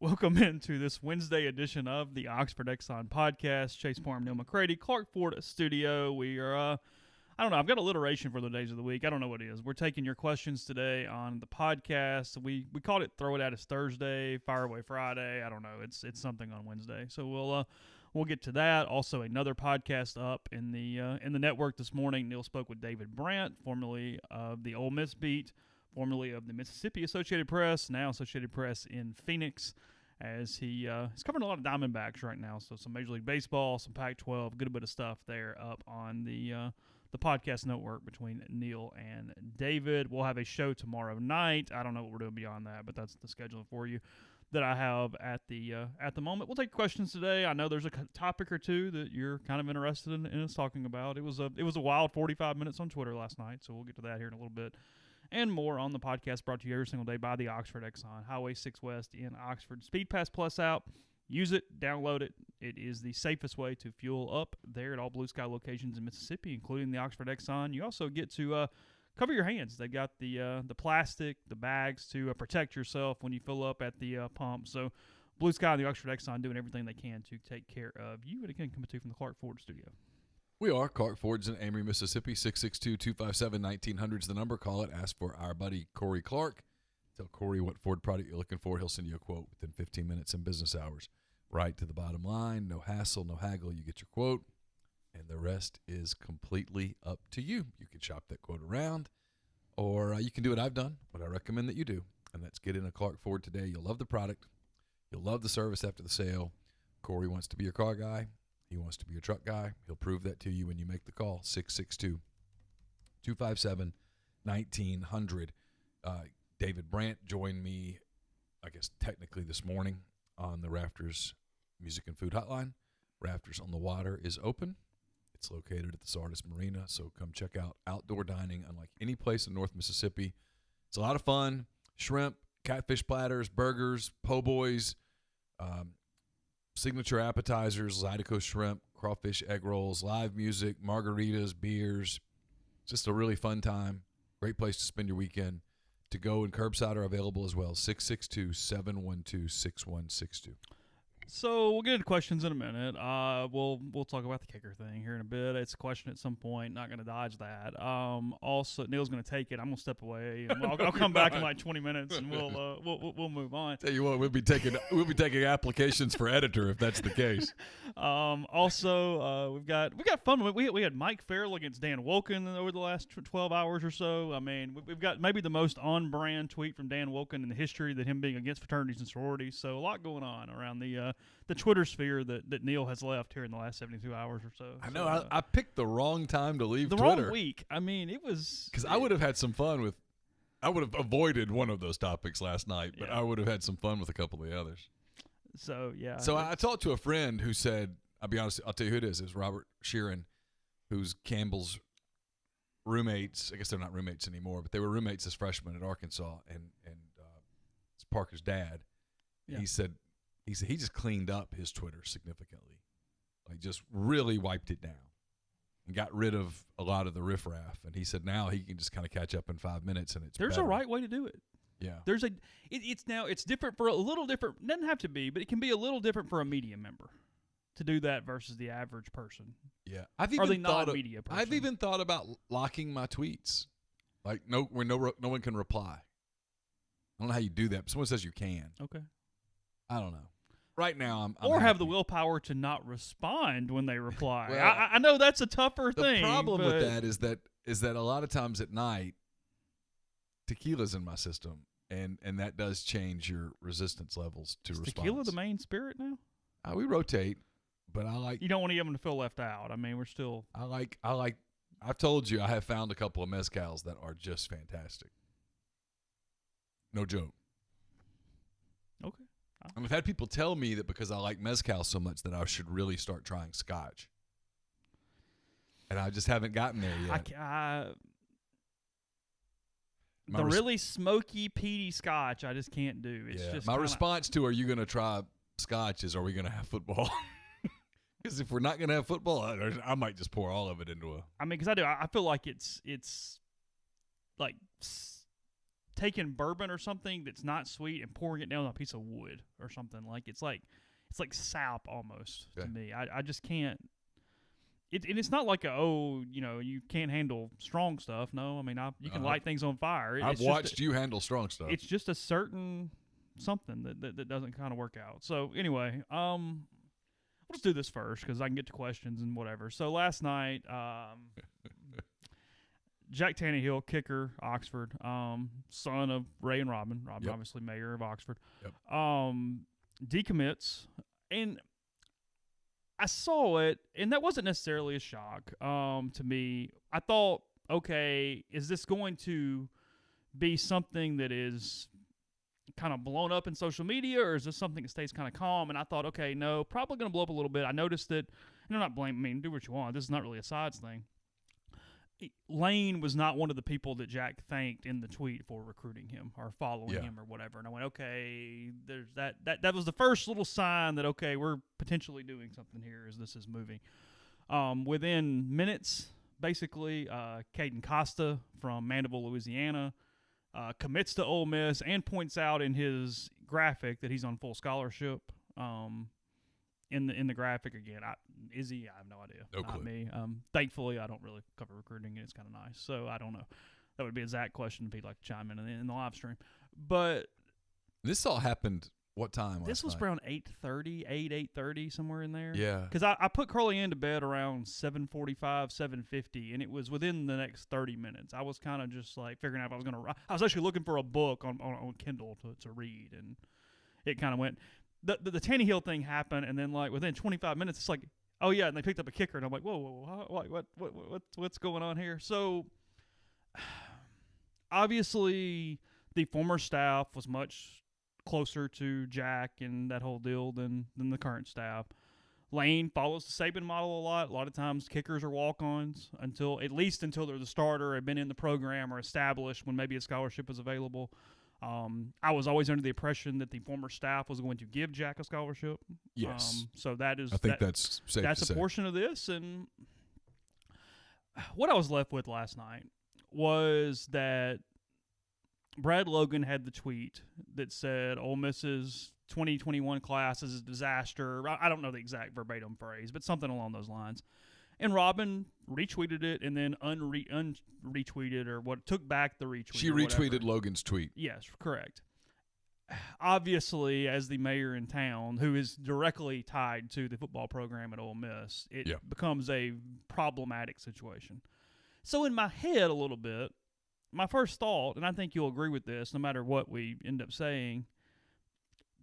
Welcome into this Wednesday edition of the Oxford Exxon Podcast. Chase Parham and Neal McCready, Clark Ford Studio. We are, I don't know, I've got alliteration for the days of the week. I don't know what it is. We're taking your questions today on the podcast. We called it Throw It At Us Thursday, Fire Away Friday. I don't know. It's something on Wednesday. So we'll get to that. Also, another podcast up in the network this morning. Neal spoke with David Brandt, formerly of the Ole Miss beat, formerly of the Mississippi Associated Press, now Associated Press in Phoenix, as he's covering a lot of Diamondbacks right now. So some Major League Baseball, some Pac-12, good bit of stuff there up on the podcast network between Neal and David. We'll have a show tomorrow night. I don't know what we're doing beyond that, but that's the schedule for you that I have at the moment. We'll take questions today. I know there's a topic or two that you're kind of interested in us talking about. It was a wild 45 minutes on Twitter last night, so we'll get to that here in a little bit. And more on the podcast, brought to you every single day by the Oxford Exxon, Highway 6 West in Oxford. Speed Pass Plus app. Use it. Download it. It is the safest way to fuel up there at all Blue Sky locations in Mississippi, including the Oxford Exxon. You also get to cover your hands. They've got the plastic, the bags to protect yourself when you fill up at the pump. So Blue Sky and the Oxford Exxon doing everything they can to take care of you. And again, coming to you from the Clark Ford Studio. We are Clark Ford's in Amory, Mississippi. 662-257-1900 is the number. Call it. Ask for our buddy Corey Clark. Tell Corey what Ford product you're looking for. He'll send you a quote within 15 minutes in business hours. Right to the bottom line. No hassle, no haggle. You get your quote, and the rest is completely up to you. You can shop that quote around, or you can do what I've done, what I recommend that you do, and that's get in a Clark Ford today. You'll love the product. You'll love the service after the sale. Corey wants to be your car guy. He wants to be your truck guy. He'll prove that to you when you make the call. 662-257-1900. David Brandt joined me, I guess, technically this morning on the Rafters Music and Food Hotline. Rafters on the Water is open. It's located at the Sardis Marina, so come check out outdoor dining unlike any place in North Mississippi. It's a lot of fun. Shrimp, catfish platters, burgers, po' boys, signature appetizers, Zydeco shrimp, crawfish egg rolls, live music, margaritas, beers. Just a really fun time. Great place to spend your weekend. To go and curbside are available as well. 662-712-6162. So we'll get into questions in a minute. We'll talk about the kicker thing here in a bit. It's a question at some point. Not going to dodge that. Also, Neal's going to take it. I'm going to step away. And I'll come back in like 20 minutes, and we'll move on. Tell you what, we'll be taking applications for editor if that's the case. Also, we've got fun. We had Mike Farrell against Dan Wolken over the last 12 hours or so. I mean, we've got maybe the most on-brand tweet from Dan Wolken in the history that him being against fraternities and sororities. So a lot going on around the Twitter sphere that Neal has left here in the last 72 hours or so. I know. I picked the wrong time to leave Twitter. The wrong week. I mean, it was... Because I would have had some fun with... I would have avoided one of those topics last night, but I would have had some fun with a couple of the others. So, yeah. So I talked to a friend who said, I'll be honest, I'll tell you who it is. It's Robert Sheeran, who's Campbell's roommates. I guess they're not roommates anymore, but they were roommates as freshmen at Arkansas, and it's Parker's dad. Yeah. He said he just cleaned up his Twitter significantly, like just really wiped it down and got rid of a lot of the riffraff. And he said now he can just kind of catch up in 5 minutes, and there's better. A right way to do it. Yeah, it's different for a little different. Doesn't have to be, but it can be a little different for a media member to do that versus the average person. Yeah, I've even thought about locking my tweets, like where no one can reply. I don't know how you do that, but someone says you can. Okay, I don't know. Right now, I'm or happy. Have the willpower to not respond when they reply. Well, I know that's a tougher thing. The problem with that is that a lot of times at night, tequila's in my system, and that does change your resistance levels to response. Tequila the main spirit now? We rotate, but I like. You don't want anyone to feel left out. I mean, we're still. I like. I've told you I have found a couple of mezcals that are just fantastic. No joke. Okay. And I've had people tell me that because I like mezcal so much that I should really start trying scotch. And I just haven't gotten there yet. The really smoky, peaty scotch I just can't do. It's just my response to, are you going to try scotch, is, are we going to have football? Because if we're not going to have football, I might just pour all of it into a. I mean, because I feel like it's like taking bourbon or something that's not sweet and pouring it down on a piece of wood or something. It's like sap almost to me. I just can't. And it's not like you can't handle strong stuff. No, I mean you can light things on fire. I've watched you handle strong stuff. It's just a certain something that doesn't kind of work out. So anyway, let's do this first because I can get to questions and whatever. So last night, Jack Tannehill, kicker, Oxford, son of Ray and Robin. Robin, obviously mayor of Oxford. Yep. Decommits, and I saw it, and that wasn't necessarily a shock to me. I thought, okay, is this going to be something that is kind of blown up in social media, or is this something that stays kind of calm? And I thought, okay, no, probably going to blow up a little bit. I noticed that, and I'm not blaming, I mean, do what you want. This is not really a sides thing. Lane was not one of the people that Jack thanked in the tweet for recruiting him or following him or whatever. And I went, okay, there's that was the first little sign that, okay, we're potentially doing something here as this is moving. Within minutes, basically, Caden Costa from Mandeville, Louisiana, commits to Ole Miss and points out in his graphic that he's on full scholarship. In the graphic again, is he? I have no idea. No Not clue. me. Thankfully, I don't really cover recruiting, and it's kind of nice. So I don't know. That would be a Zach question if he'd like to chime in the live stream. But this all happened what time? this was last night? around 8:30, somewhere in there. Yeah. Because I put Carly into bed around 7:45, 7:50, and it was within the next 30 minutes. I was kind of just like figuring out if I was going to. I was actually looking for a book on Kindle to read, and it kind of went. The Tannehill thing happened, and then like within 25 minutes, it's like, oh yeah, and they picked up a kicker, and I'm like, whoa, what's going on here? So obviously, the former staff was much closer to Jack and that whole deal than the current staff. Lane follows the Saban model a lot. A lot of times, kickers are walk-ons until they're the starter, have been in the program or established when maybe a scholarship is available. I was always under the impression that the former staff was going to give Jack a scholarship. Yes. So that is. I think that's safe That's to a say. portion of this, and what I was left with last night was that Brad Logan had the tweet that said Ole Miss's 2021 class is a disaster. I don't know the exact verbatim phrase, but something along those lines. And Robin retweeted it and then unretweeted or took back the retweet. She retweeted Logan's tweet. Yes, correct. Obviously, as the mayor in town, who is directly tied to the football program at Ole Miss, it becomes a problematic situation. So in my head a little bit, my first thought, and I think you'll agree with this no matter what we end up saying,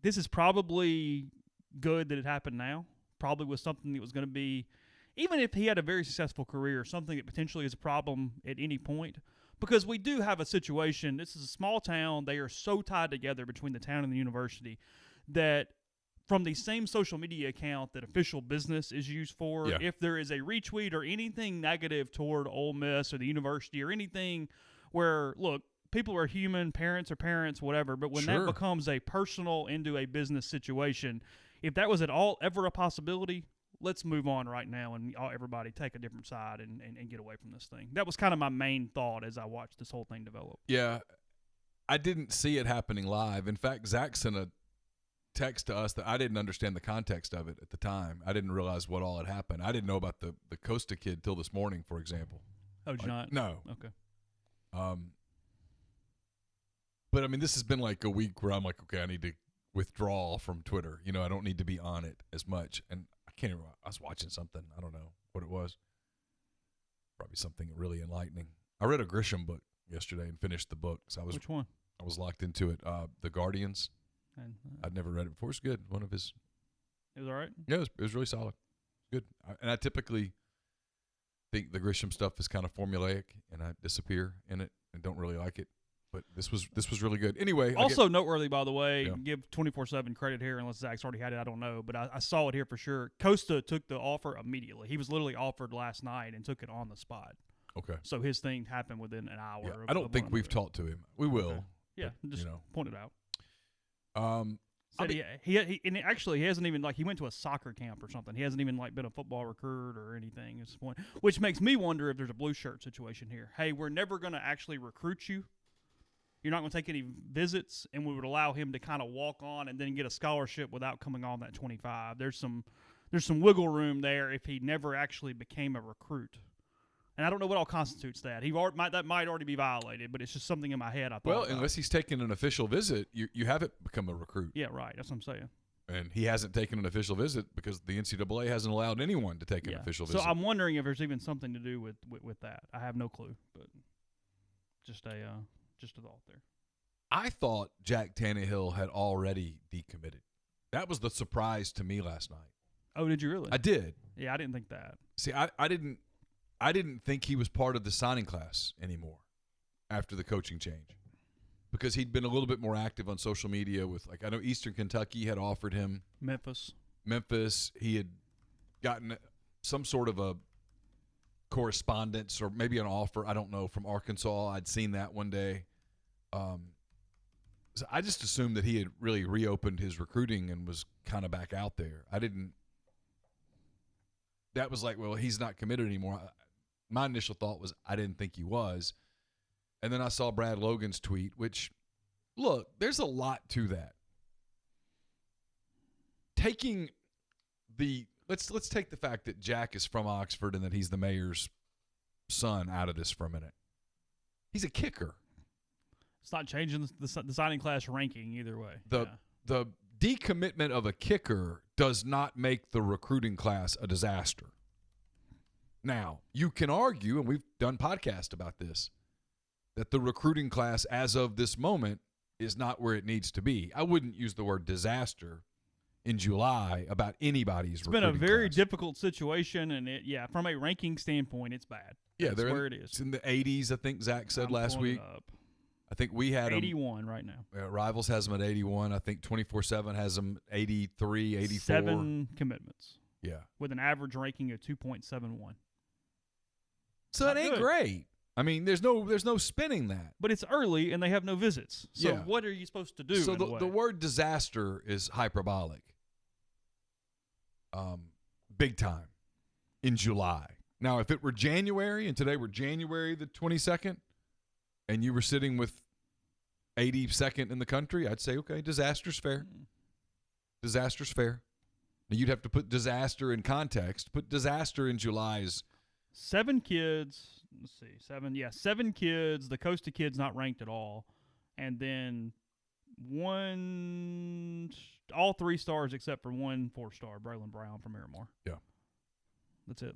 this is probably good that it happened now. Probably was something that was going to be, even if he had a very successful career, something that potentially is a problem at any point. Because we do have a situation, this is a small town, they are so tied together between the town and the university that from the same social media account that official business is used for, if there is a retweet or anything negative toward Ole Miss or the university or anything where, look, people are human, parents are parents, whatever, but when that becomes a personal into a business situation, if that was at all ever a possibility, let's move on right now and everybody take a different side and get away from this thing. That was kind of my main thought as I watched this whole thing develop. Yeah. I didn't see it happening live. In fact, Zach sent a text to us that I didn't understand the context of it at the time. I didn't realize what all had happened. I didn't know about the Costa kid till this morning, for example. Oh, John? No. Okay. But, I mean, this has been like a week where I'm like, okay, I need to withdraw from Twitter. You know, I don't need to be on it as much. And I was watching something. I don't know what it was. Probably something really enlightening. I read a Grisham book yesterday and finished the book. So Which one? I was locked into it. The Guardians. And, I'd never read it before. It's good. One of his. It was all right? Yeah, it was really solid. Good. And I typically think the Grisham stuff is kind of formulaic, and I disappear in it and don't really like it. But this was really good. Anyway. Also noteworthy, by the way, give 24/7 credit here, unless Zach's already had it, I don't know. But I saw it here for sure. Costa took the offer immediately. He was literally offered last night and took it on the spot. Okay. So his thing happened within an hour. Yeah, I don't think we've talked to him. We will. Okay. Yeah, but, just point it out. Said he and actually he hasn't even he went to a soccer camp or something. He hasn't even been a football recruit or anything at this point, which makes me wonder if there's a blue shirt situation here. Hey, we're never going to actually recruit you You're not going to take any visits, and we would allow him to kind of walk on and then get a scholarship without coming on that 25. There's some wiggle room there if he never actually became a recruit. And I don't know what all constitutes that. That might already be violated, but it's just something in my head I thought Well, about. unless he's taken an official visit, you haven't become a recruit. Yeah, right. That's what I'm saying. And he hasn't taken an official visit because the NCAA hasn't allowed anyone to take an official visit. So I'm wondering if there's even something to do with that. I have no clue, but just a thought there. I thought Jack Tannehill had already decommitted. That was the surprise to me last night. Oh, did you really? I did. Yeah, I didn't think that. See, I didn't think he was part of the signing class anymore after the coaching change, because he'd been a little bit more active on social media with, like, I know Eastern Kentucky had offered him Memphis. He had gotten some sort of a correspondence or maybe an offer, I don't know, from Arkansas. I'd seen that one day. So I just assumed that he had really reopened his recruiting and was kind of back out there. That was like, well, he's not committed anymore. My initial thought was I didn't think he was. And then I saw Brad Logan's tweet, which, look, there's a lot to that. Taking let's take the fact that Jack is from Oxford and that he's the mayor's son out of this for a minute. He's a kicker. It's not changing the signing class ranking either way. The decommitment of a kicker does not make the recruiting class a disaster. Now, you can argue, and we've done podcasts about this, that the recruiting class as of this moment is not where it needs to be. I wouldn't use the word disaster in July about anybody's recruiting class. It's been a very difficult situation, and from a ranking standpoint, it's bad. Yeah, that's where it is. It's in the 80s, I think Zach said last week. I think we had 81 right now. Rivals has them at 81. I think 24/7 has them 83, 84. 7 commitments. Yeah. With an average ranking of 2.71. So it ain't great. I mean, there's no spinning that. But it's early and they have no visits. So what are you supposed to do? So the word disaster is hyperbolic. Big time in July. Now, if it were January, and today we're January the 22nd, and you were sitting with 82nd in the country, I'd say, okay, disaster's fair. Disaster's fair. Now, you'd have to put disaster in context. Put disaster in July is 7 kids. Let's see, 7. Yeah, 7 kids. The Costa kid's not ranked at all, and then all 3 stars except for 1 4-star, Braylon Brown from Miramar. Yeah, that's it.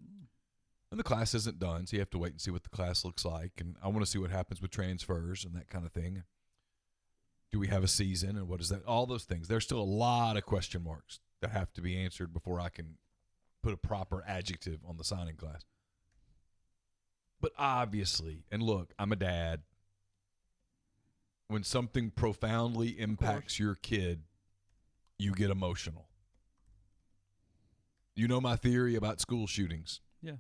And the class isn't done, so you have to wait and see what the class looks like. And I want to see what happens with transfers and that kind of thing. Do we have a season, and what is that? All those things. There's still a lot of question marks that have to be answered before I can put a proper adjective on the signing class. But obviously, and look, I'm a dad. When something profoundly impacts your kid, you get emotional. You know my theory about school shootings. Yeah.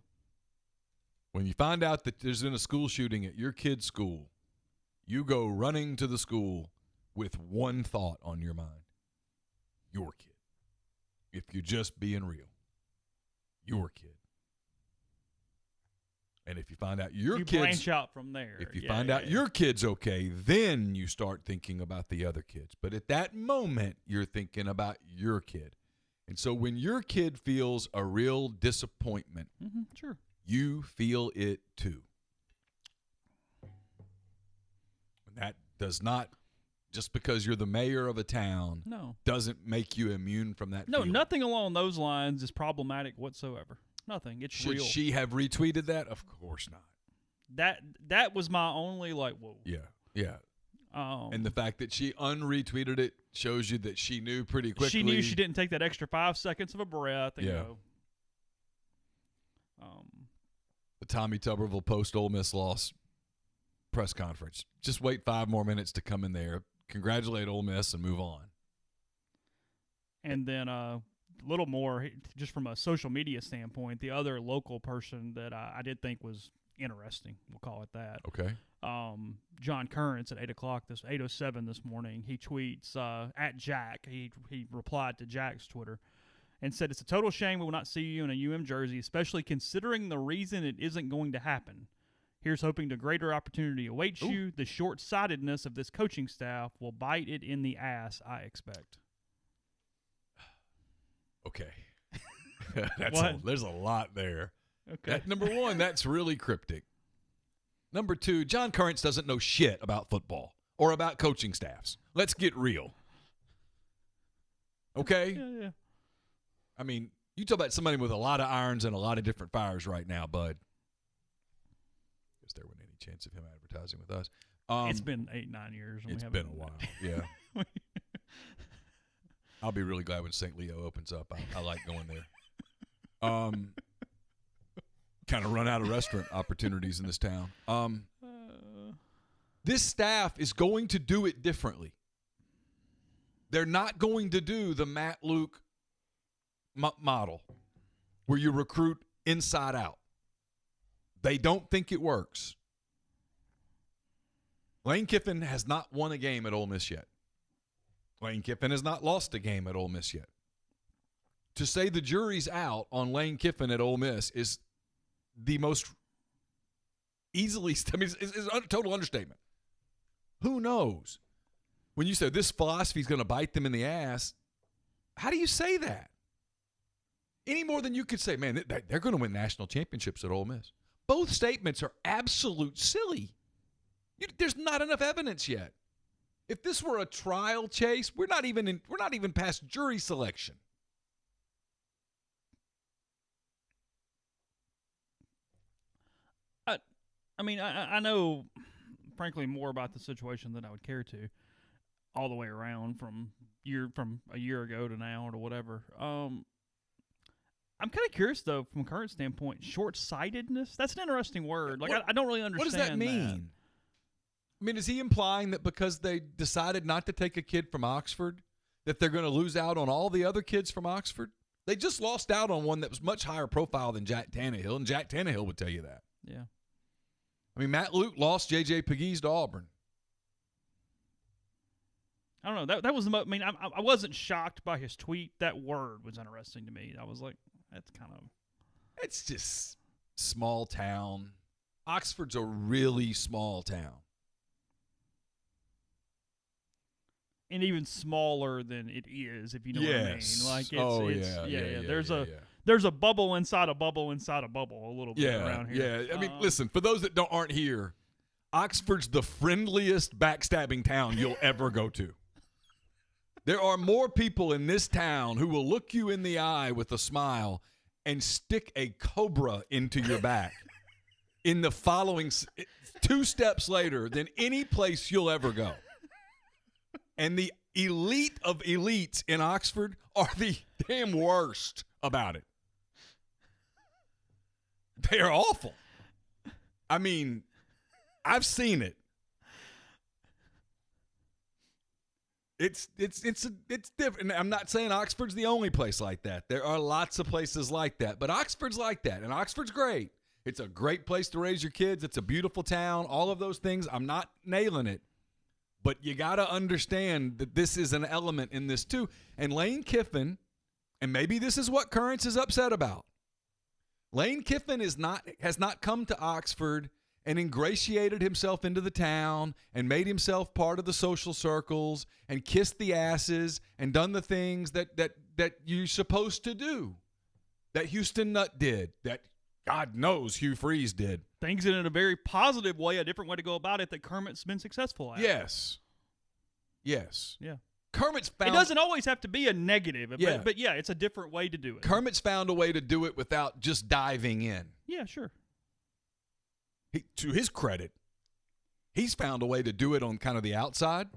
When you find out that there's been a school shooting at your kid's school, you go running to the school with one thought on your mind. Your kid. If you're just being real. Your kid. And if you find out your kid's... You branch out from there. If you find out your kid's okay, then you start thinking about the other kids. But at that moment, you're thinking about your kid. And so when your kid feels a real disappointment, sure, you feel it too. That does not, just because you're the mayor of a town, doesn't make you immune from that feeling. Nothing along those lines is problematic whatsoever. Nothing. It's real. Should she have retweeted that? Of course not. That was my only, whoa. Yeah. And the fact that she unretweeted it shows you that she knew pretty quickly. She knew she didn't take that extra 5 seconds of a breath and go. The Tommy Tuberville post Ole Miss loss press conference. Just wait 5 more minutes to come in there, congratulate Ole Miss, and move on. And then a little more, just from a social media standpoint, the other local person that I did think was interesting, we'll call it that. Okay. John Currents at 8:07 this morning. He tweets at Jack. He replied to Jack's Twitter and said, "It's a total shame we will not see you in a UM jersey, especially considering the reason it isn't going to happen. Here's hoping the greater opportunity awaits Ooh. you. The short-sightedness of this coaching staff will bite it in the ass, I expect. Okay. There's a lot there. Okay. Number one, that's really cryptic. Number two, John Currents doesn't know shit about football or about coaching staffs. Let's get real. Okay? Yeah. I mean, you talk about somebody with a lot of irons and a lot of different fires right now, bud. Guess there wasn't any chance of him advertising with us. It's been 8-9 years. It's been a while, yeah. I'll be really glad when St. Leo opens up. I like going there. Kind of run out of restaurant opportunities in this town. This staff is going to do it differently. They're not going to do the Matt Luke model where you recruit inside out. They don't think it works. Lane Kiffin has not won a game at Ole Miss yet. Lane Kiffin has not lost a game at Ole Miss yet. To say the jury's out on Lane Kiffin at Ole Miss is the most easily, I mean, it's a total understatement. Who knows? When you say this philosophy is going to bite them in the ass, how do you say that? Any more than you could say, man, they're going to win national championships at Ole Miss. Both statements are absolute silly. There's not enough evidence yet. If this were a trial, Chase, we're not even past jury selection. I mean, I know, frankly, more about the situation than I would care to, all the way around from a year ago to now or whatever. I'm kind of curious though, from a current standpoint, short-sightedness. That's an interesting word. Like I don't really understand. What does that mean? I mean, is he implying that because they decided not to take a kid from Oxford, that they're going to lose out on all the other kids from Oxford? They just lost out on one that was much higher profile than Jack Tannehill, and Jack Tannehill would tell you that. Yeah. I mean, Matt Luke lost J.J. Pegues to Auburn. I don't know. That was the I mean, I wasn't shocked by his tweet. That word was interesting to me. I was like, that's kind of. It's just small town. Oxford's a really small town. And even smaller than it is, if you know what I mean. Like there's a bubble inside a bubble inside a bubble a little bit around here. Yeah. I mean, listen, for those that aren't here, Oxford's the friendliest backstabbing town you'll ever go to. There are more people in this town who will look you in the eye with a smile and stick a cobra into your back in the following 2 steps later than any place you'll ever go. And the elite of elites in Oxford are the damn worst about it. They are awful. I mean, I've seen it. It's different. I'm not saying Oxford's the only place like that. There are lots of places like that, but Oxford's like that, and Oxford's great. It's a great place to raise your kids. It's a beautiful town. All of those things. I'm not nailing it. But you got to understand that this is an element in this too. And Lane Kiffin, and maybe this is what Currents is upset about. Lane Kiffin has not come to Oxford and ingratiated himself into the town and made himself part of the social circles and kissed the asses and done the things that you're supposed to do, that Houston Nutt did, that God knows Hugh Freeze did. Things in a very positive way, a different way to go about it that Kermit's been successful at. Yes. Yeah. Kermit's found. It doesn't always have to be a negative, Yeah. but yeah, it's a different way to do it. Kermit's found a way to do it without just diving in. Yeah, sure. To his credit, he's found a way to do it on kind of the outside,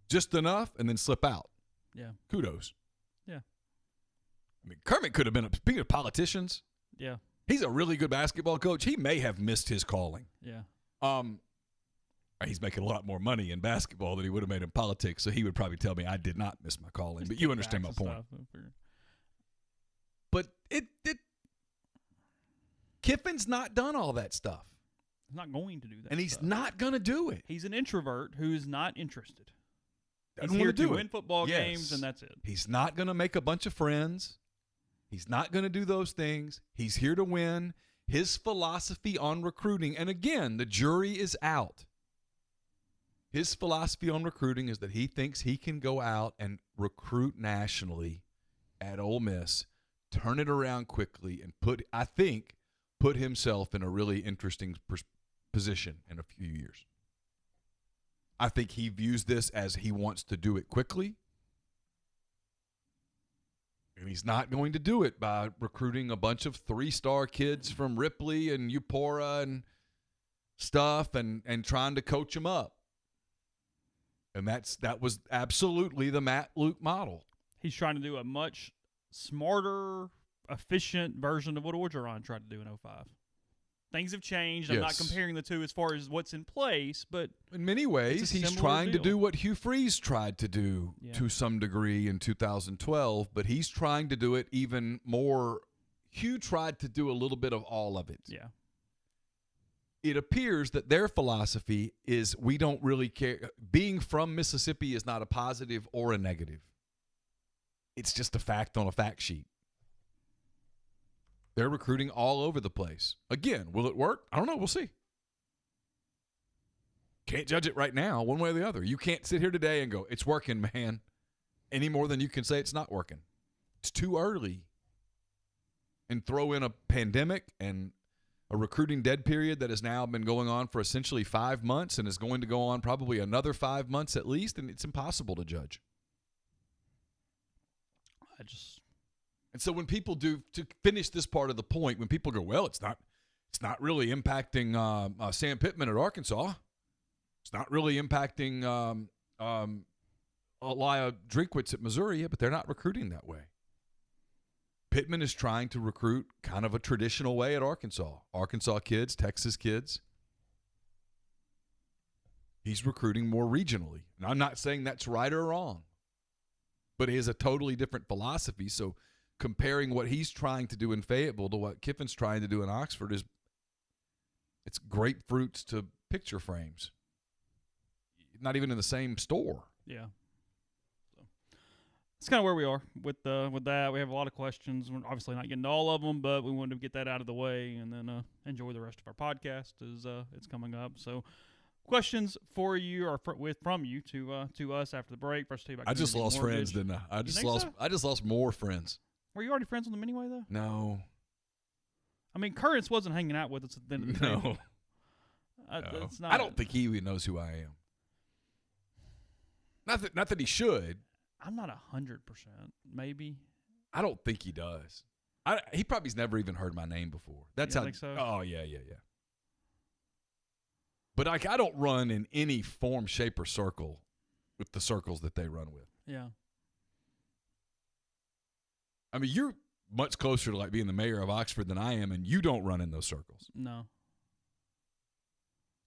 just enough, and then slip out. Yeah. Kudos. Yeah. I mean, Kermit could have been, speaking of politicians, Yeah. he's a really good basketball coach. He may have missed his calling. Yeah. He's making a lot more money in basketball than he would have made in politics, so he would probably tell me I did not miss my calling. But you understand my point. But Kiffin's not done all that stuff. He's not going to do that. And he's stuff. not going to do it. He's an introvert who's not interested. Doesn't He's here want to do win football games, and that's it. He's not going to make a bunch of friends. He's not going to do those things. He's here to win. His philosophy on recruiting, and again, the jury is out. His philosophy on recruiting is that he thinks he can go out and recruit nationally at Ole Miss, turn it around quickly, and put himself in a really interesting position in a few years. I think he views this as he wants to do it quickly. And he's not going to do it by recruiting a bunch of 3-star kids from Ripley and Eupora and stuff and trying to coach them up. And that was absolutely the Matt Luke model. He's trying to do a much smarter, efficient version of what Orgeron tried to do in 2005. Things have changed. I'm not comparing the two as far as what's in place, but in many ways, he's trying to do what Hugh Freeze tried to do to some degree in 2012, but he's trying to do it even more. Hugh tried to do a little bit of all of it. Yeah. It appears that their philosophy is we don't really care. Being from Mississippi is not a positive or a negative. It's just a fact on a fact sheet. They're recruiting all over the place. Again, will it work? I don't know. We'll see. Can't judge it right now, one way or the other. You can't sit here today and go, it's working, man, any more than you can say it's not working. It's too early. And throw in a pandemic and a recruiting dead period that has now been going on for essentially 5 months and is going to go on probably another 5 months at least, and it's impossible to judge. And so when people do, to finish this part of the point, when people go, well, it's not really impacting Sam Pittman at Arkansas. It's not really impacting Elia Drinkwitz at Missouri, but they're not recruiting that way. Pittman is trying to recruit kind of a traditional way at Arkansas. Arkansas kids, Texas kids. He's recruiting more regionally. And I'm not saying that's right or wrong, but he has a totally different philosophy. So comparing what he's trying to do in Fayetteville to what Kiffin's trying to do in Oxford it's grapefruits to picture frames. Not even in the same store. Yeah. So that's kind of where we are with that. We have a lot of questions. We're obviously not getting to all of them, but we wanted to get that out of the way and then enjoy the rest of our podcast as it's coming up. So questions for you or from you to us after the break. First, tell you about I just lost friends, didn't I? I just lost more friends. Were you already friends with them anyway, though? No. I mean, Currents wasn't hanging out with us at the end of the day. No. I don't think he even knows who I am. Not that he should. I'm not 100%. Maybe. I don't think he does. He probably's never even heard my name before. That's how. Think so? Oh yeah. But I don't run in any form, shape, or circle with the circles that they run with. Yeah. I mean, you're much closer to like being the mayor of Oxford than I am, and you don't run in those circles. No,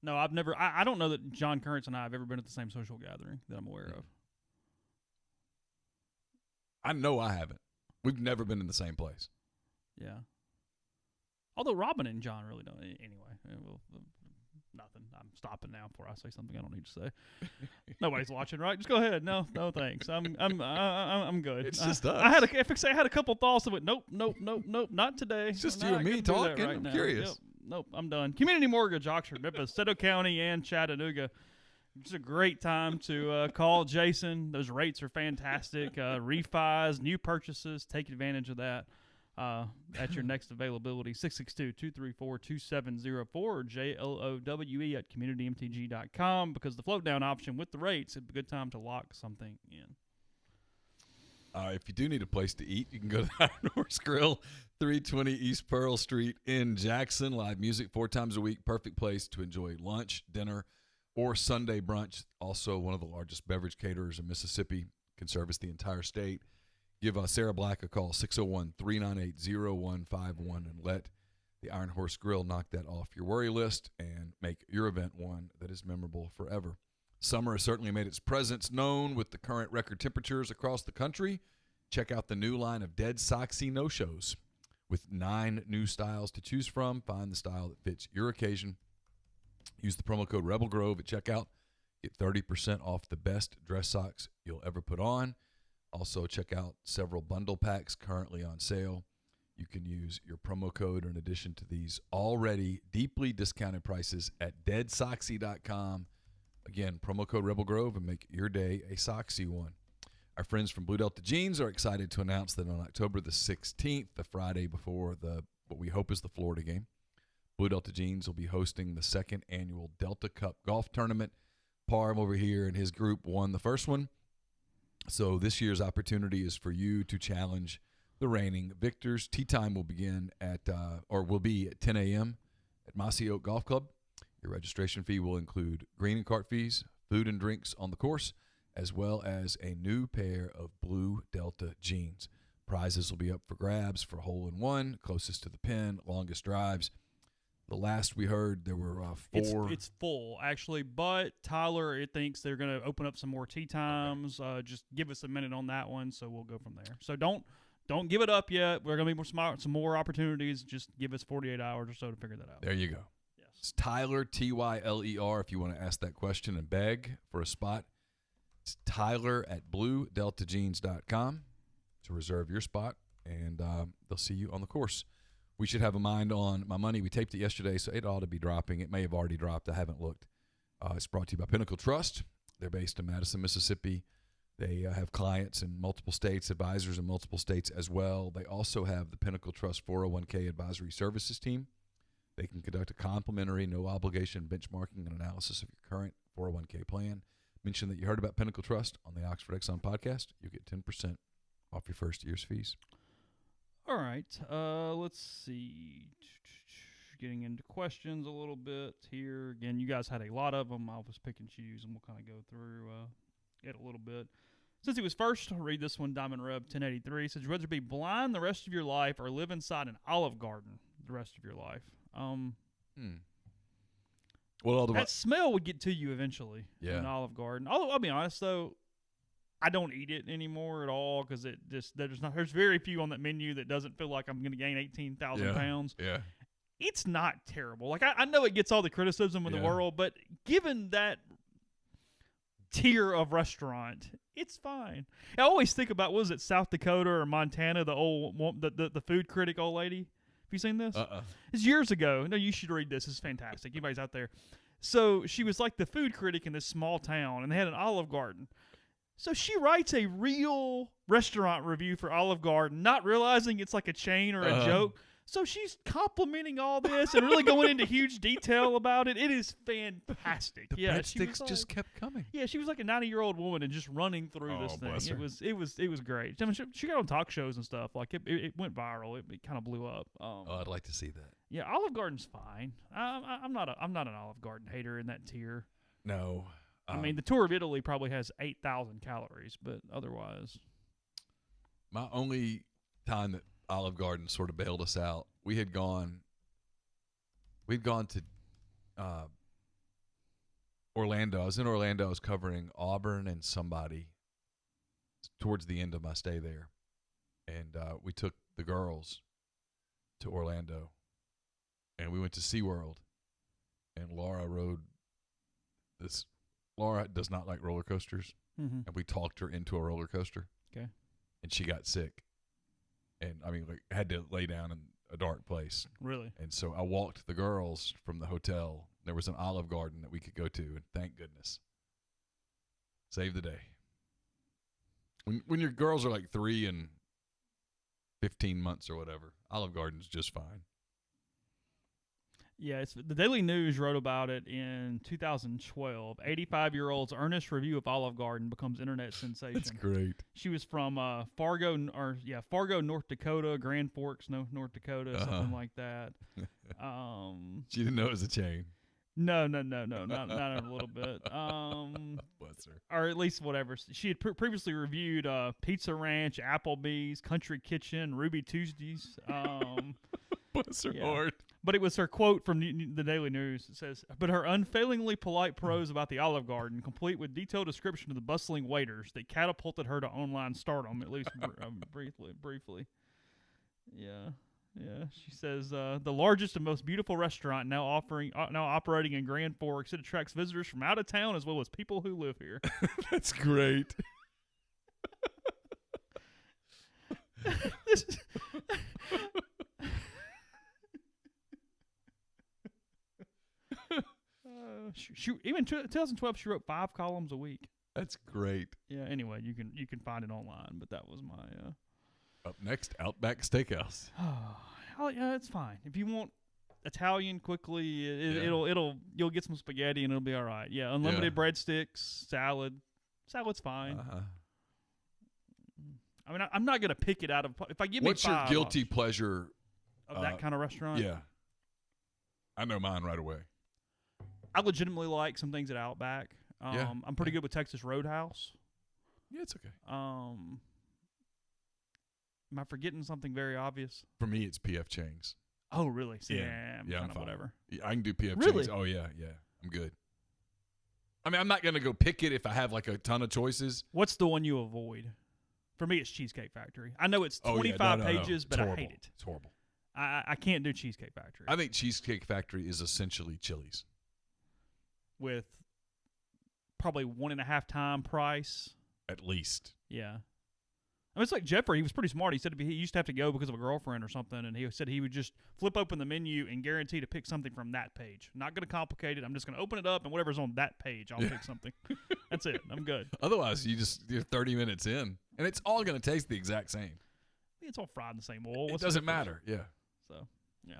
I've never. I don't know that John Currents and I have ever been at the same social gathering that I'm aware of. I know I haven't. We've never been in the same place. Yeah. Although Robin and John really don't. Anyway, nothing. I'm stopping now before I say something I don't need to say. Nobody's watching, right? Just go ahead. No, thanks. I'm good. It's just us. I had a couple thoughts of it. Nope. Not today. It's just you and me talking. Right I'm now. curious. Yep. Nope. I'm done. Community Mortgage, Oxford, Memphis, Seto County, and Chattanooga. It's a great time to call Jason. Those rates are fantastic. Refis, new purchases, take advantage of that. At your next availability, 662-234-2704 or JLOWE at communitymtg.com, because the float down option with the rates, it's a good time to lock something in. If you do need a place to eat, you can go to the Iron Horse Grill, 320 East Pearl Street in Jackson. Live music 4 times a week. Perfect place to enjoy lunch, dinner, or Sunday brunch. Also one of the largest beverage caterers in Mississippi. Can service the entire state. Give Sarah Black a call, 601-398-0151, and let the Iron Horse Grill knock that off your worry list and make your event one that is memorable forever. Summer has certainly made its presence known with the current record temperatures across the country. Check out the new line of Dead Soxy no-shows. With 9 new styles to choose from, find the style that fits your occasion. Use the promo code Rebel Grove at checkout. Get 30% off the best dress socks you'll ever put on. Also, check out several bundle packs currently on sale. you can use your promo code in addition to these already deeply discounted prices at deadsoxy.com. Again, promo code Rebel Grove and make your day a Soxy one. Our friends from Blue Delta Jeans are excited to announce that on October the 16th, the Friday before what we hope is the Florida game, Blue Delta Jeans will be hosting the second annual Delta Cup golf tournament. Parham over here and his group won the first one. So this year's opportunity is for you to challenge the reigning victors. Tee time will begin will be at 10 a.m. at Mossy Oak Golf Club. Your registration fee will include green and cart fees, food and drinks on the course, as well as a new pair of Blue Delta jeans. Prizes will be up for grabs for hole-in-one, closest to the pin, longest drives. The last we heard, there were 4. It's full, actually, but Tyler, thinks they're going to open up some more tee times. Okay. Just give us a minute on that one, so we'll go from there. So don't give it up yet. We're going to be some more opportunities. Just give us 48 hours or so to figure that out. There you go. Yes. It's Tyler, Tyler, if you want to ask that question and beg for a spot. It's Tyler at BlueDeltaJeans.com to reserve your spot, and they'll see you on the course. We should have a mind on my money. We taped it yesterday, so it ought to be dropping. It may have already dropped. I haven't looked. It's brought to you by Pinnacle Trust. They're based in Madison, Mississippi. They have clients in multiple states, advisors in multiple states as well. They also have the Pinnacle Trust 401k Advisory Services team. They can conduct a complimentary, no-obligation benchmarking and analysis of your current 401k plan. Mention that you heard about Pinnacle Trust on the Oxford Exxon Podcast. You get 10% off your first year's fees. All right, let's see. Getting into questions a little bit here. Again, you guys had a lot of them. I was pick and choose, and we'll kind of go through it a little bit. Since he was first, I'll read this one. Diamond Reb 1083 says, "Would you rather be blind the rest of your life or live inside an Olive Garden the rest of your life?" Well, that smell would get to you eventually. Yeah. An Olive Garden. Although I'll be honest though, I don't eat it anymore at all because there's very few on that menu that doesn't feel like I'm going to gain 18,000 pounds. Yeah. It's not terrible. Like I know it gets all the criticism in the world, but given that tier of restaurant, it's fine. I always think about, what was it, South Dakota or Montana, the food critic old lady? Have you seen this? It's years ago. No, you should read this. It's fantastic. Anybody's out there. So she was like the food critic in this small town, and they had an Olive Garden. So she writes a real restaurant review for Olive Garden, not realizing it's like a chain or a joke. So she's complimenting all this and really going into huge detail about it. It is fantastic. The breadsticks just kept coming. Yeah, she was like a 90-year-old woman and just running through this thing. Bless her. It was great. I mean, she got on talk shows and stuff. Like it went viral. It kind of blew up. I'd like to see that. Yeah, Olive Garden's fine. I'm not an Olive Garden hater in that tier. No. I mean, the tour of Italy probably has 8,000 calories, but otherwise. My only time that Olive Garden sort of bailed us out, we'd gone to Orlando. I was in Orlando. I was covering Auburn and somebody towards the end of my stay there. And we took the girls to Orlando. And we went to SeaWorld. And Laura rode this. Laura does not like roller coasters. Mm-hmm. And we talked her into a roller coaster. Okay. And she got sick. And, I mean, like, had to lay down in a dark place. Really? And so I walked the girls from the hotel. There was an Olive Garden that we could go to, and thank goodness. Save the day. When your girls are like 3 and 15 months or whatever, Olive Garden's just fine. Yeah, the Daily News wrote about it in 2012. 85-year-old's earnest review of Olive Garden becomes internet sensation. That's great. She was from Fargo, North Dakota, Grand Forks, North Dakota, something like that. She didn't know it was a chain. No, not a little bit. Bless her. Or at least whatever. She had previously reviewed Pizza Ranch, Applebee's, Country Kitchen, Ruby Tuesdays. Bless her heart. But it was her quote from the Daily News. It says, "But her unfailingly polite prose about the Olive Garden, complete with detailed description of the bustling waiters, that catapulted her to online stardom, at least briefly. Yeah. She says, the largest and most beautiful restaurant now operating in Grand Forks. It attracts visitors from out of town as well as people who live here." That's great. Even 2012, she wrote 5 columns a week. That's great. Yeah. Anyway, you can find it online, but that was my. Up next, Outback Steakhouse. Oh yeah, it's fine. If you want Italian quickly, you'll get some spaghetti and it'll be all right. Yeah, unlimited breadsticks, salad. Salad's fine. I mean, I'm not gonna pick it out of. If I give What's me 5, your guilty pleasure of that kind of restaurant? Yeah, I know mine right away. I legitimately like some things at Outback. I'm pretty good with Texas Roadhouse. Yeah, it's okay. Am I forgetting something very obvious? For me, it's P.F. Chang's. Oh, really? So, yeah, I'm kind of whatever. Yeah, I can do P.F. Really? Chang's. Oh, yeah, I'm good. I mean, I'm not going to go pick it if I have like a ton of choices. What's the one you avoid? For me, it's Cheesecake Factory. I know it's 25 pages, but I hate it. It's horrible. I can't do Cheesecake Factory. I think Cheesecake Factory is essentially Chili's. With probably 1.5 time price. At least. Yeah. I mean, it's like Jeffrey. He was pretty smart. He said he used to have to go because of a girlfriend or something, and he said he would just flip open the menu and guarantee to pick something from that page. Not going to complicate it. I'm just going to open it up, and whatever's on that page, I'll pick something. That's it. I'm good. Otherwise, you're 30 minutes in, and it's all going to taste the exact same. It's all fried in the same oil. It doesn't matter. Yeah. So, yeah.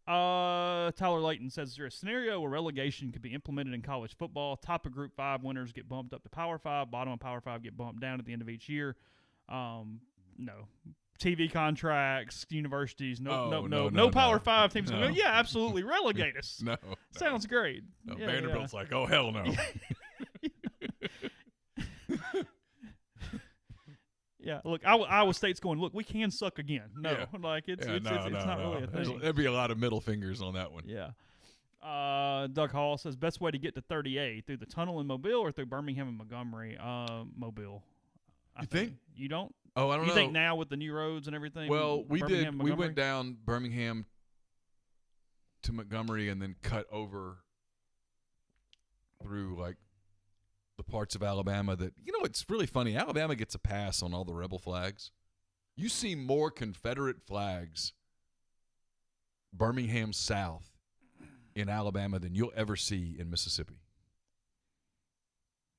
Tyler Layton says, is there a scenario where relegation could be implemented in college football? Top of Group 5 winners get bumped up to Power 5. Bottom of Power 5 get bumped down at the end of each year. No. TV contracts, universities, no Power 5 teams. No. Yeah, absolutely. Relegate us. No. Sounds great. No, yeah, Vanderbilt's like, oh, hell no. Yeah, look, Iowa State's going, look, we can suck again. No, it's not really a thing. There'd be a lot of middle fingers on that one. Yeah. Doug Hall says, best way to get to 38, through the tunnel in Mobile or through Birmingham and Montgomery? Mobile. You think? You don't? Oh, I don't know. You think now with the new roads and everything? Well, we did. We went down Birmingham to Montgomery and then cut over through, like, the parts of Alabama that, it's really funny. Alabama gets a pass on all the rebel flags. You see more Confederate flags Birmingham South in Alabama than you'll ever see in Mississippi.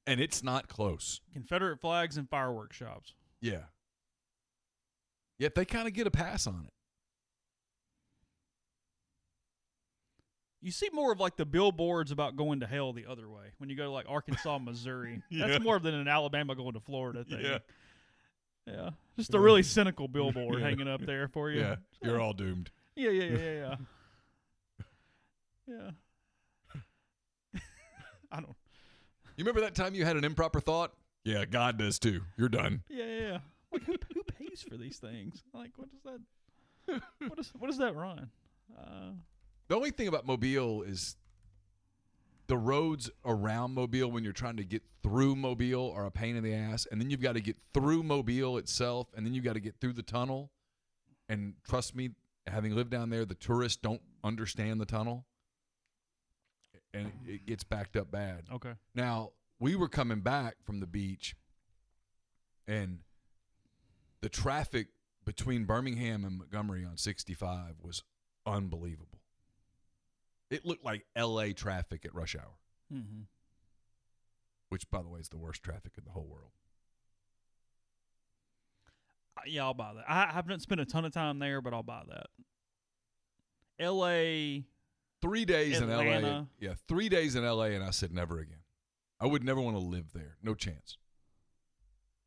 And it's not close. Confederate flags and fireworks shops. Yeah. Yet they kind of get a pass on it. You see more of like the billboards about going to hell the other way when you go to like Arkansas, Missouri. Yeah. That's more than an Alabama going to Florida thing. Yeah. Yeah. Just a really cynical billboard hanging up there for you. Yeah. You're all doomed. Yeah. Yeah. I don't. You remember that time you had an improper thought? Yeah, God does too. You're done. Yeah. Like who pays for these things? Like what does that? What does that run? The only thing about Mobile is the roads around Mobile when you're trying to get through Mobile are a pain in the ass, and then you've got to get through Mobile itself, and then you've got to get through the tunnel. And trust me, having lived down there, the tourists don't understand the tunnel, and it gets backed up bad. Okay. Now, we were coming back from the beach, and the traffic between Birmingham and Montgomery on 65 was unbelievable. It looked like L.A. traffic at rush hour, which, by the way, is the worst traffic in the whole world. Yeah, I'll buy that. I haven't spent a ton of time there, but I'll buy that. L.A. 3 days Atlanta. in L.A. Yeah, 3 days in L.A., and I said never again. I would never want to live there. No chance.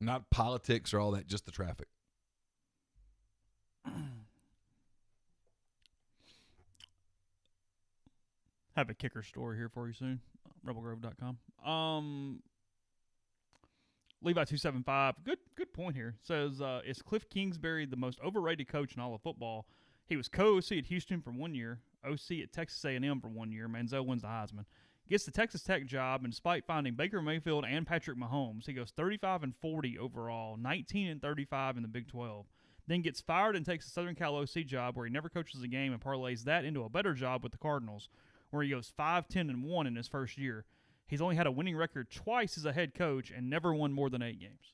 Not politics or all that, just the traffic. Have a kicker story here for you soon. RebelGrove.com. Levi275, good point here. Says, is Cliff Kingsbury the most overrated coach in all of football? He was co-OC at Houston for 1 year, OC at Texas A&M for 1 year. Manziel wins the Heisman. Gets the Texas Tech job, and despite finding Baker Mayfield and Patrick Mahomes, he goes 35-40 overall, 19-35 in the Big 12. Then gets fired and takes the Southern Cal OC job where he never coaches a game and parlays that into a better job with the Cardinals, where he goes 5-10-1 in his first year. He's only had a winning record twice as a head coach and never won more than 8 games.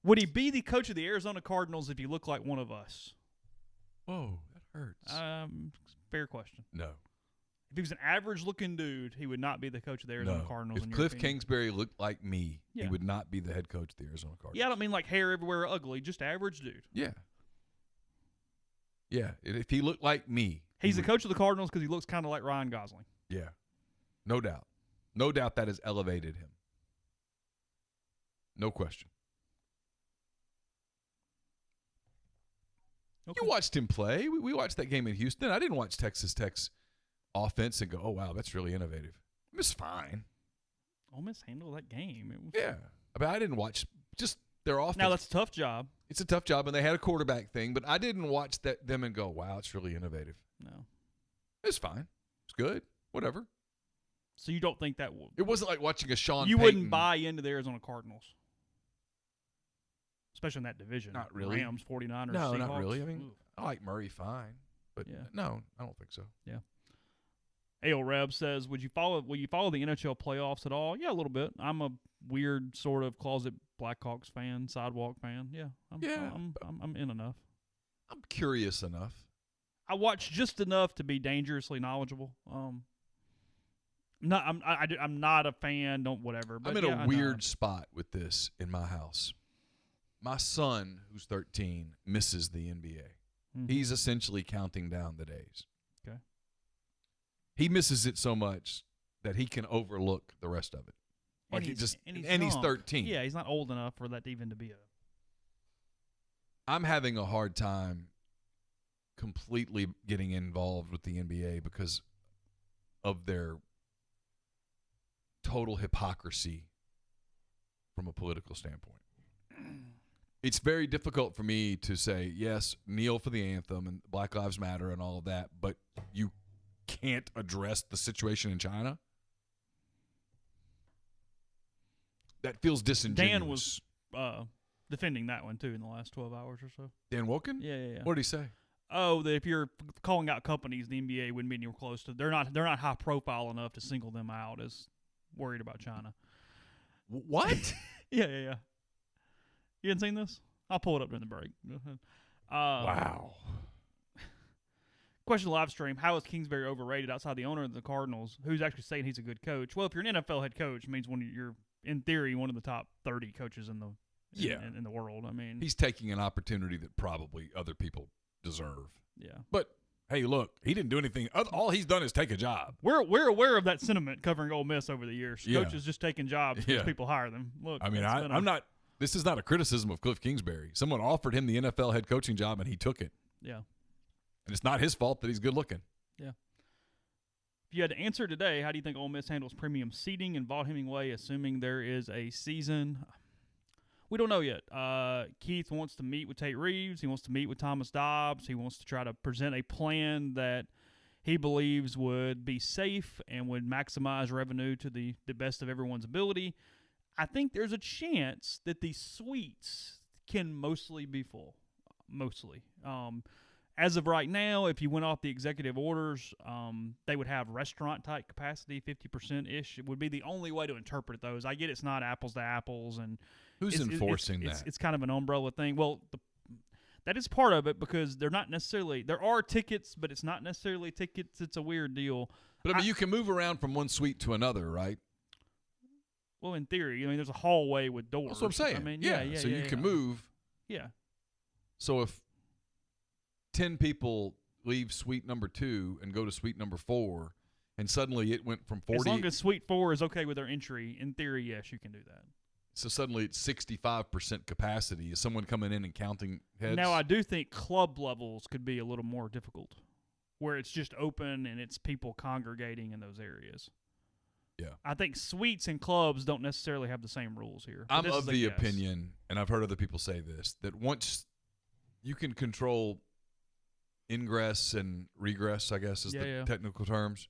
Would he be the coach of the Arizona Cardinals if he looked like one of us? Whoa, that hurts. Fair question. No. If he was an average-looking dude, he would not be the coach of the Arizona Cardinals. If Cliff Kingsbury looked like me, he would not be the head coach of the Arizona Cardinals. Yeah, I don't mean like hair everywhere, ugly, just average dude. Yeah. Yeah, if he looked like me. He's the coach of the Cardinals because he looks kind of like Ryan Gosling. Yeah, no doubt. No doubt that has elevated him. No question. Okay. You watched him play. We watched that game in Houston. I didn't watch Texas Tech's offense and go, oh, wow, that's really innovative. It was fine. Ole Miss handled that game. Yeah. I mean, I didn't watch just their offense. Now, that's a tough job. It's a tough job, and they had a quarterback thing, but I didn't watch them and go, wow, it's really innovative. No. It's fine. It's good. Whatever. So you don't think that would? It wasn't like watching a Sean You Payton. wouldn't buy into the Arizona Cardinals, especially in that division. Not really. Rams, 49ers, No, Seahawks. not really. I mean, Ooh. I like Murray fine, but no, I don't think so. Yeah. Ale Reb says, will you follow the NHL playoffs at all? Yeah, a little bit. I'm a weird sort of closet Blackhawks fan, sidewalk fan. Yeah. I'm in enough. I'm curious enough. I watch just enough to be dangerously knowledgeable. I'm not a fan, don't whatever. But I'm in a weird spot with this in my house. My son, who's 13, misses the NBA. Mm-hmm. He's essentially counting down the days. Okay. He misses it so much that he can overlook the rest of it. Like he's 13. Yeah, he's not old enough for that even to be a. I'm having a hard time completely getting involved with the NBA because of their total hypocrisy from a political standpoint. It's very difficult for me to say, yes, kneel for the anthem and Black Lives Matter and all of that, but you can't address the situation in China. That feels disingenuous. Dan was defending that one, too, in the last 12 hours or so. Dan Woken? Yeah. What did he say? Oh, that if you're calling out companies, the NBA wouldn't be anywhere close to. They're not high profile enough to single them out as worried about China. What? Yeah. You hadn't seen this? I'll pull it up during the break. Wow. Question live stream: how is Kingsbury overrated outside the owner of the Cardinals, who's actually saying he's a good coach? Well, if you're an NFL head coach, it means you're in theory one of the top 30 coaches in the world. I mean, he's taking an opportunity that probably other people deserve. Yeah. But hey, look, he didn't do anything. All he's done is take a job. We're aware of that sentiment covering Ole Miss over the years. Yeah. Coaches just taking jobs because people hire them. Look, I mean, I'm not. This is not a criticism of Cliff Kingsbury. Someone offered him the NFL head coaching job, and he took it. Yeah. And it's not his fault that he's good looking. Yeah. If you had to answer today, how do you think Ole Miss handles premium seating in Vaught-Hemingway, assuming there is a season? We don't know yet. Keith wants to meet with Tate Reeves. He wants to meet with Thomas Dobbs. He wants to try to present a plan that he believes would be safe and would maximize revenue to the best of everyone's ability. I think there's a chance that the suites can mostly be full. Mostly. As of right now, if you went off the executive orders, they would have restaurant-type capacity, 50%-ish. It would be the only way to interpret those. I get it's not apples to apples. And who's enforcing that? It's kind of an umbrella thing. Well, that is part of it because they're not necessarily – there are tickets, but it's not necessarily tickets. It's a weird deal. But, I mean, you can move around from one suite to another, right? Well, in theory. I mean, there's a hallway with doors. That's what I'm saying. I mean, so you can move. Yeah. So if 10 people leave suite number 2 and go to suite number 4, and suddenly it went from 40. As long as suite 4 is okay with their entry, in theory, yes, you can do that. So suddenly it's 65% capacity. Is someone coming in and counting heads? Now, I do think club levels could be a little more difficult, where it's just open and it's people congregating in those areas. Yeah. I think suites and clubs don't necessarily have the same rules here. I'm of the opinion, and I've heard other people say this, that once you can control ingress and regress, I guess is the technical terms,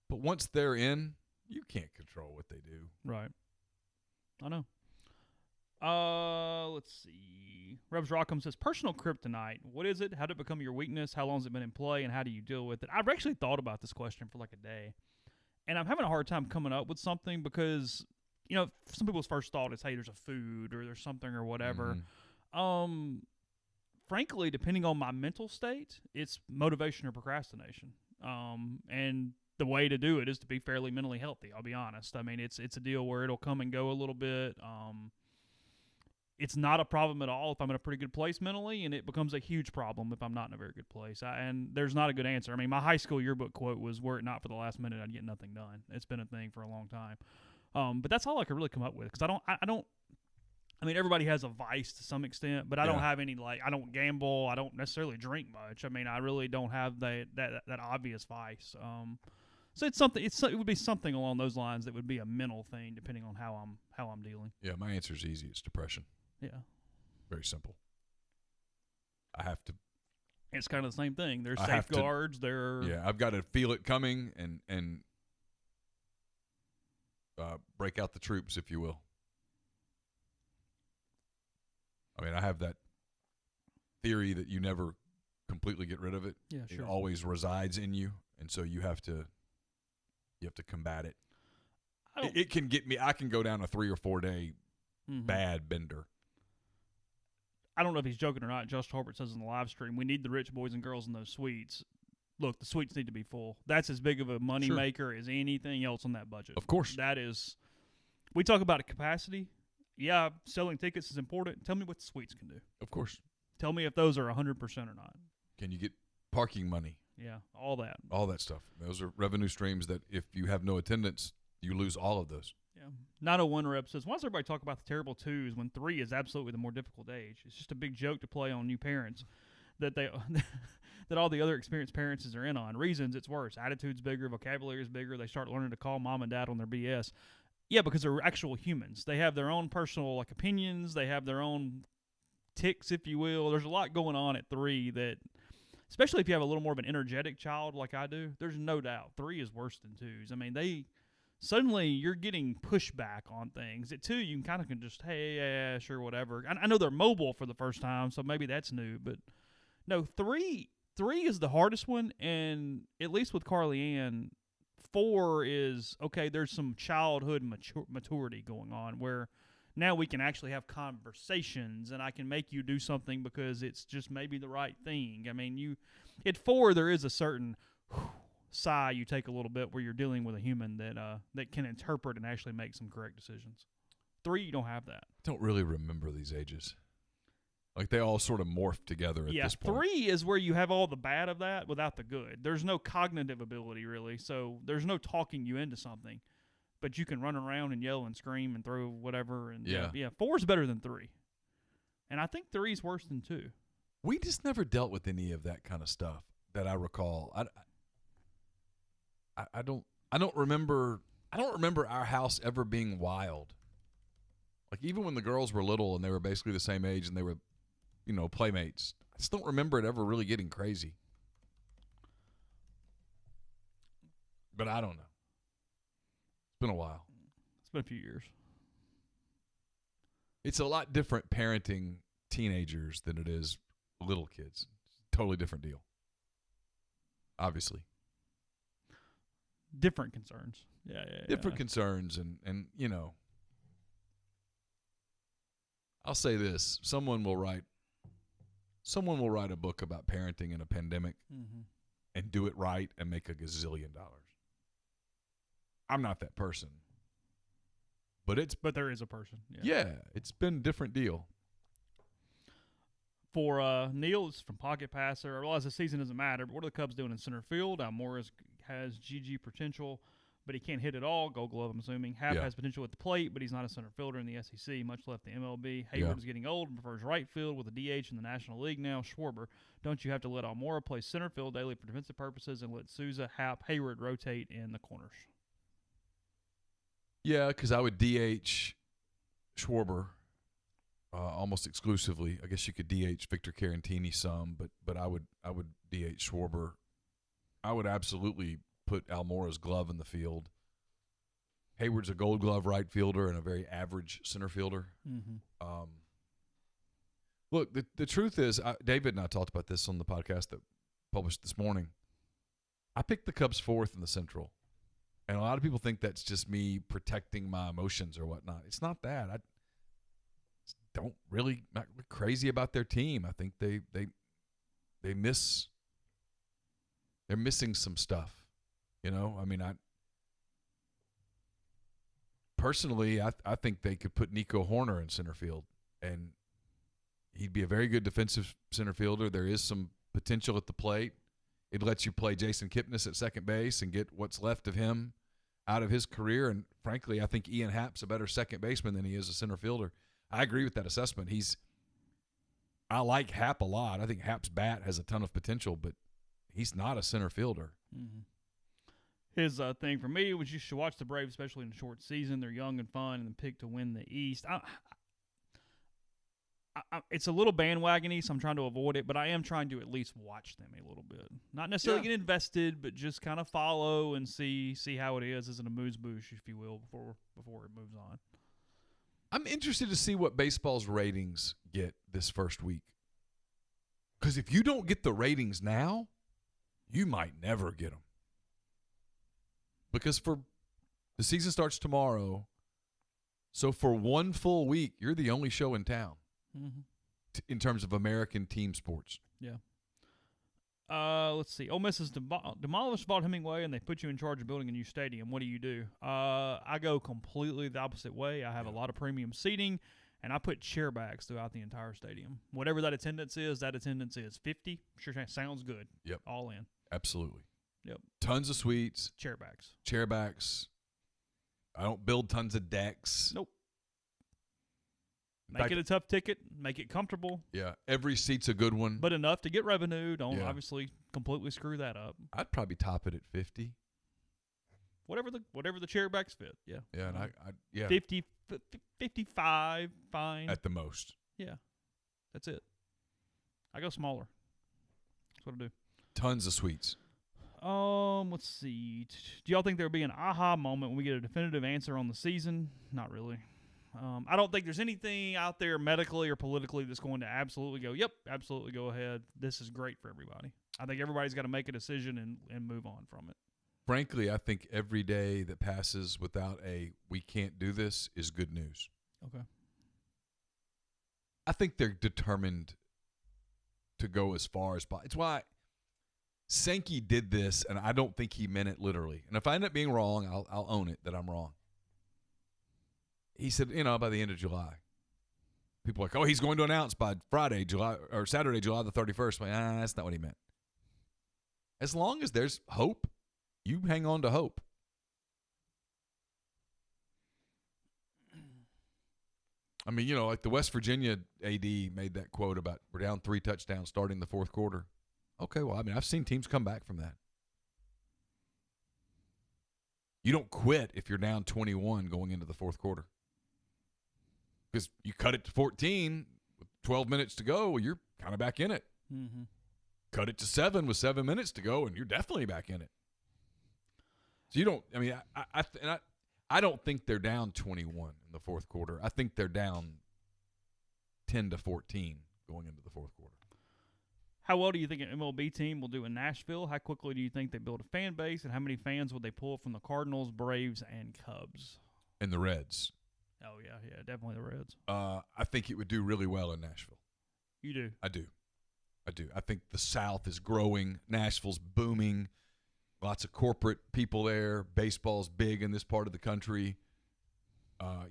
but once they're in, you can't control what they do. Right. I know. Let's see. Rebs Rockham says, personal kryptonite. What is it? How did it become your weakness? How long has it been in play, and how do you deal with it? I've actually thought about this question for like a day. And I'm having a hard time coming up with something because, some people's first thought is, hey, there's a food or there's something or whatever. Mm-hmm. Frankly, depending on my mental state, it's motivation or procrastination. And the way to do it is to be fairly mentally healthy. I'll be honest. I mean, it's a deal where it'll come and go a little bit. It's not a problem at all if I'm in a pretty good place mentally, and it becomes a huge problem if I'm not in a very good place. And there's not a good answer. I mean, my high school yearbook quote was, "Were it not for the last minute, I'd get nothing done." It's been a thing for a long time. But that's all I could really come up with, because I mean, everybody has a vice to some extent, but I don't have any, like, I don't gamble. I don't necessarily drink much. I mean, I really don't have that obvious vice. So it would be something along those lines that would be a mental thing, depending on how I'm dealing. Yeah, my answer is easy. It's depression. Yeah. Very simple. I have to. It's kind of the same thing. There's safeguards. I've got to feel it coming and break out the troops, if you will. I mean, I have that theory that you never completely get rid of it. Yeah, sure. It always resides in you, and so you have to combat it. It can get me. I can go down a 3 or 4 day bad bender. I don't know if he's joking or not. Josh Harbert says in the live stream, we need the rich boys and girls in those suites. Look, the suites need to be full. That's as big of a money maker as anything else on that budget. Of course. That is. We talk about a capacity. Yeah, selling tickets is important. Tell me what the suites can do. Of course. Tell me if those are 100% or not. Can you get parking money? Yeah, all that. All that stuff. Those are revenue streams that if you have no attendance, you lose all of those. Yeah. 901 Rep says, why does everybody talk about the terrible 2s when 3 is absolutely the more difficult age? It's just a big joke to play on new parents that that all the other experienced parents are in on. Reasons, it's worse. Attitude's bigger, vocabulary is bigger. They start learning to call mom and dad on their BS. Yeah, because they're actual humans. They have their own personal opinions. They have their own ticks, if you will. There's a lot going on at 3 that, especially if you have a little more of an energetic child like I do, there's no doubt 3 is worse than 2s. I mean, suddenly you're getting pushback on things. At 2, you can just, hey, yeah, sure, whatever. I know they're mobile for the first time, so maybe that's new. But no, 3 is the hardest one, and at least with Carly Ann, 4 is, okay, there's some childhood maturity going on where now we can actually have conversations, and I can make you do something because it's just maybe the right thing. I mean, at 4, there is a certain sigh you take a little bit where you're dealing with a human that can interpret and actually make some correct decisions. 3, you don't have that. I don't really remember these ages. Like, they all sort of morph together at this point. 3 is where you have all the bad of that without the good. There's no cognitive ability, really, so there's no talking you into something. But you can run around and yell and scream and throw whatever. And 4 is better than 3. And I think 3 is worse than 2. We just never dealt with any of that kind of stuff that I recall. I don't remember our house ever being wild. Like, even when the girls were little and they were basically the same age and they were, playmates, I just don't remember it ever really getting crazy. But I don't know. It's been a while. It's been a few years. It's a lot different parenting teenagers than it is little kids. Totally different deal. Obviously. Different concerns. Yeah. Different concerns and I'll say this. Someone will write a book about parenting in a pandemic and do it right and make $1 gazillion. I'm not that person. But there is a person. Yeah, it's been a different deal. For Neal, it's from Pocket Passer. I realize the season doesn't matter, but what are the Cubs doing in center field? Almora has GG potential, but he can't hit at all. Gold Glove, I'm assuming. Happ has potential at the plate, but he's not a center fielder in the SEC, much left the MLB. Hayward is getting old and prefers right field with a DH in the National League now. Schwarber, don't you have to let Almora play center field daily for defensive purposes and let Souza, Happ, Hayward rotate in the corners? Yeah, because I would DH Schwarber almost exclusively. I guess you could DH Victor Carantini some, but I would DH Schwarber. I would absolutely put Almora's glove in the field. Hayward's a Gold Glove right fielder and a very average center fielder. Look, the truth is, David and I talked about this on the podcast that published this morning. I picked the Cubs 4th in the Central. And a lot of people think that's just me protecting my emotions or whatnot. It's not that. I don't really not crazy about their team. I think they're missing some stuff. You know, I mean, personally, I think they could put Nico Horner in center field, and he'd be a very good defensive center fielder. There is some potential at the plate. It lets you play Jason Kipnis at second base and get what's left of him out of his career. And frankly, I think Ian Happ's a better second baseman than he is a center fielder. I agree with that assessment. I like Happ a lot. I think Happ's bat has a ton of potential, but he's not a center fielder. Mm-hmm. His thing for me was you should watch the Braves, especially in a short season. They're young and fun, and then pick to win the East. It's a little bandwagony, so I'm trying to avoid it, but I am trying to at least watch them a little bit. Not necessarily get invested, but just kind of follow and see how it is as an amuse-bouche, if you will, before it moves on. I'm interested to see what baseball's ratings get this first week. Because if you don't get the ratings now, you might never get them. Because the season starts tomorrow, so for one full week, you're the only show in town. Mm-hmm. In terms of American team sports. Yeah. Let's see. Ole Miss has demolished Vaught Hemingway, and they put you in charge of building a new stadium. What do? I go completely the opposite way. I have a lot of premium seating, and I put chair bags throughout the entire stadium. Whatever that attendance is 50. Sure, sounds good. Yep. All in. Absolutely. Yep. Tons of suites. Chair bags. Chair backs. I don't build tons of decks. Nope. Make it a tough ticket. Make it comfortable. Yeah, every seat's a good one. But enough to get revenue. Don't obviously completely screw that up. I'd probably top it at 50. Whatever the chair backs fit. Yeah. Yeah, and 50, 55, fine. At the most. Yeah. That's it. I go smaller. That's what I do. Tons of suites. Let's see. Do y'all think there'll be an aha moment when we get a definitive answer on the season? Not really. I don't think there's anything out there medically or politically that's going to absolutely go, yep, absolutely go ahead. This is great for everybody. I think everybody's got to make a decision and move on from it. Frankly, I think every day that passes without we can't do this is good news. Okay. I think they're determined to go as far as possible. It's why Sankey did this, and I don't think he meant it literally. And if I end up being wrong, I'll own it that I'm wrong. He said, by the end of July. People are like, oh, he's going to announce by Saturday, July the 31st. Like, that's not what he meant. As long as there's hope, you hang on to hope. I mean, like the West Virginia AD made that quote about we're down 3 touchdowns starting the fourth quarter. Okay, well, I mean, I've seen teams come back from that. You don't quit if you're down 21 going into the fourth quarter. Because you cut it to 14 with 12 minutes to go, you're kind of back in it. Mm-hmm. Cut it to 7 with 7 minutes to go, and you're definitely back in it. So you don't. I mean, I don't think they're down 21 in the fourth quarter. I think they're down 10 to 14 going into the fourth quarter. How well do you think an MLB team will do in Nashville? How quickly do you think they build a fan base, and how many fans would they pull from the Cardinals, Braves, and Cubs? And the Reds. Oh, yeah, definitely the Reds. I think it would do really well in Nashville. You do? I do. I think the South is growing. Nashville's booming. Lots of corporate people there. Baseball's big in this part of the country.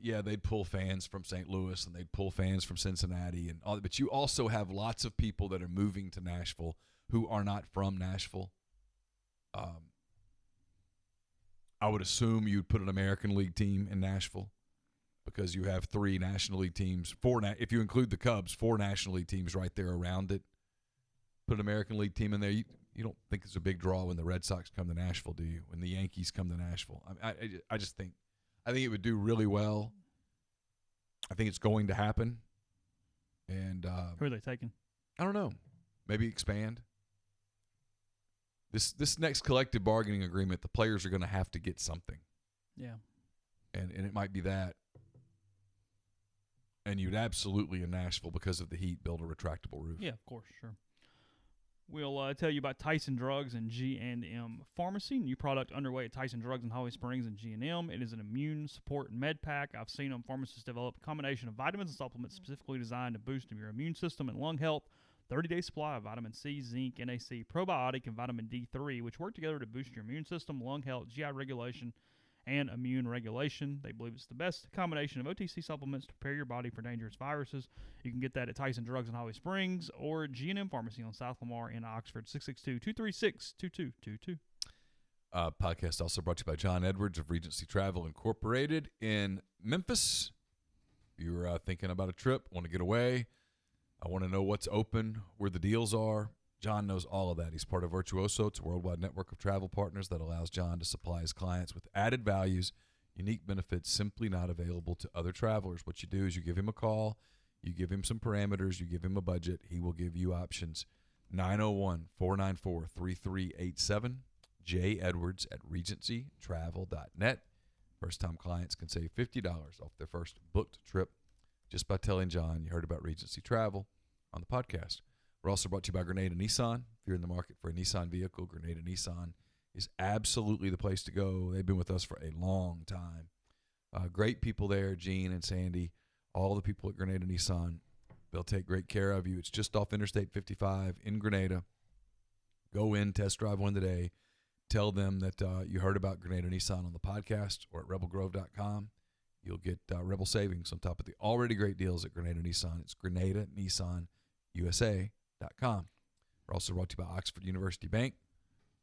They'd pull fans from St. Louis, and they'd pull fans from Cincinnati, and all. But you also have lots of people that are moving to Nashville who are not from Nashville. I would assume you'd put an American League team in Nashville because you have 3 National League teams. If you include the Cubs, 4 National League teams right there around it. Put an American League team in there. You don't think it's a big draw when the Red Sox come to Nashville, do you? When the Yankees come to Nashville? I just think it would do really well. I think it's going to happen. And who are they taking? I don't know. Maybe expand. This next collective bargaining agreement, the players are going to have to get something. Yeah. And it might be that. And you'd absolutely in Nashville, because of the heat, build a retractable roof. Yeah, of course, sure. We'll tell you about Tyson Drugs and G&M Pharmacy. New product underway at Tyson Drugs in Holly Springs and G&M. It is an immune support med pack. I've seen them. Pharmacists develop a combination of vitamins and supplements specifically designed to boost your immune system and lung health. 30-day supply of vitamin C, zinc, NAC, probiotic, and vitamin D3, which work together to boost your immune system, lung health, GI regulation, and immune regulation. They believe it's the best combination of OTC supplements to prepare your body for dangerous viruses. You can get that at Tyson Drugs in Holly Springs or G&M Pharmacy on South Lamar in Oxford, 662-236-2222. Podcast also brought to you by John Edwards of Regency Travel Incorporated in Memphis. If you're thinking about a trip, want to get away, I want to know what's open, where the deals are. John knows all of that. He's part of Virtuoso. It's a worldwide network of travel partners that allows John to supply his clients with added values, unique benefits simply not available to other travelers. What you do is you give him a call, you give him some parameters, you give him a budget. He will give you options. 901-494-3387. J. Edwards at regencytravel.net. First-time clients can save $50 off their first booked trip just by telling John you heard about Regency Travel on the podcast. We're also brought to you by Grenada Nissan. If you're in the market for a Nissan vehicle, Grenada Nissan is absolutely the place to go. They've been with us for a long time. Great people there, Gene and Sandy, all the people at Grenada Nissan. They'll take great care of you. It's just off Interstate 55 in Grenada. Go in, test drive one today. Tell them that you heard about Grenada Nissan on the podcast or at rebelgrove.com. You'll get Rebel savings on top of the already great deals at Grenada Nissan. It's GrenadaNissanUSA.com. We're also brought to you by Oxford University Bank.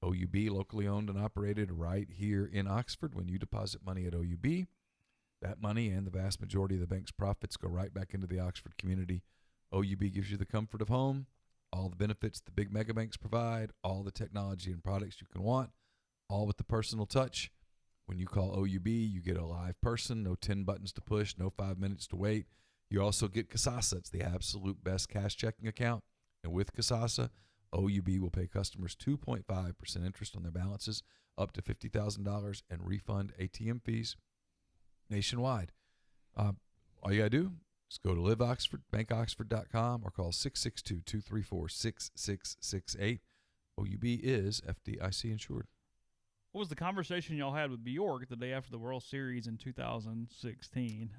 OUB, locally owned and operated right here in Oxford. When you deposit money at OUB, that money and the vast majority of the bank's profits go right back into the Oxford community. OUB gives you the comfort of home, all the benefits the big mega banks provide, all the technology and products you can want, all with the personal touch. When you call OUB, you get a live person, no 10 buttons to push, no 5 minutes to wait. You also get Kasasa. It's the absolute best cash checking account. And with Kasasa, OUB will pay customers 2.5% interest on their balances up to $50,000 and refund ATM fees nationwide. All you got to do is go to Live Oxford, bankoxford.com, or call 662-234-6668. OUB is FDIC insured. What was the conversation y'all had with Bjork the day after the World Series in 2016?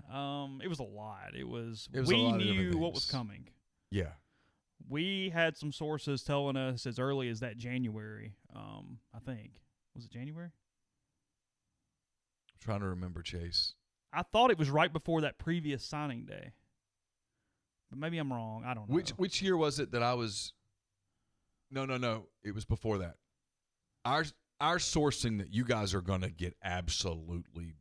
It was a lot. It was we knew what was coming. Yeah. We had some sources telling us as early as that January, I think. Was it January? I'm trying to remember, Chase. I thought it was right before that previous signing day. But maybe I'm wrong. I don't know. Which year was it that I was... No. It was before that. Our sourcing that you guys are going to get absolutely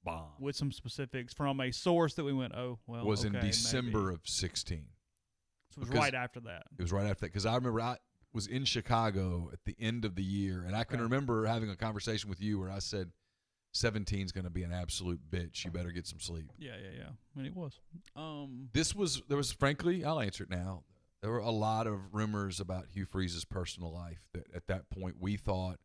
bombed. With some specifics from a source that we went, was in December of 16. So it was right after that. It was right after that because I remember I was in Chicago at the end of the year, and I can remember having a conversation with you where I said, 17 is going to be an absolute bitch. You better get some sleep. Yeah. And it was. There was, frankly, I'll answer it now. There were a lot of rumors about Hugh Freeze's personal life that at that point we thought,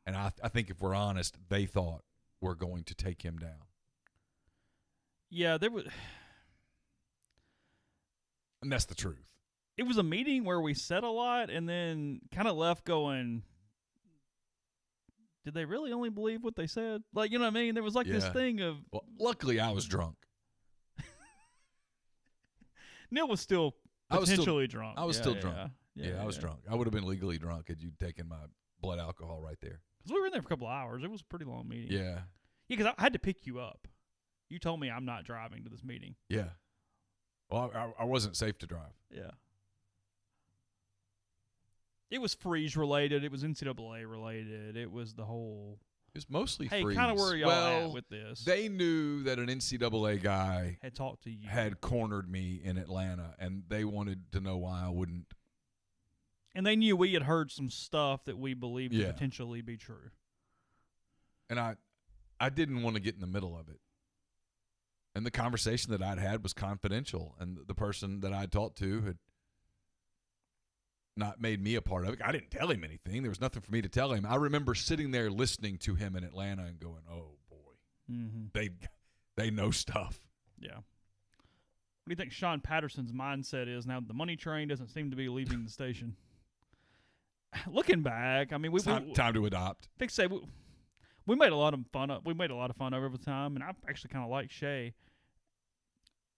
and I think if we're honest, they thought we're going to take him down. Yeah, there was. And that's the truth. It was a meeting where we said a lot and then kind of left going, did they really only believe what they said? Like, you know what I mean? There was like this thing of... Well, luckily I was drunk. Neil was still potentially drunk. I was still drunk. I was drunk. I would have been legally drunk had you taken my blood alcohol right there. Because we were in there for a couple of hours. It was a pretty long meeting. Yeah. Yeah, because I had to pick you up. You told me I'm not driving to this meeting. Yeah. Well, I wasn't safe to drive. Yeah. It was Freeze related. It was NCAA related. It was the whole... It was mostly Freeze. Freeze. Hey, kind of where y'all at with this? They knew that an NCAA guy had talked to you, had cornered me in Atlanta, and they wanted to know why I wouldn't. And they knew we had heard some stuff that we believed to potentially be true. And I didn't want to get in the middle of it. And the conversation that I'd had was confidential, and the person that I'd talked to had not made me a part of it. I didn't tell him anything. There was nothing for me to tell him. I remember sitting there listening to him in Atlanta and going, oh, boy. Mm-hmm. They know stuff. Yeah. What do you think Sean Patterson's mindset is now that the money train doesn't seem to be leaving the station? Looking back, I mean, time to adopt. I think we made a lot of fun. We made a lot of fun over the time, and I actually kind of like Shay.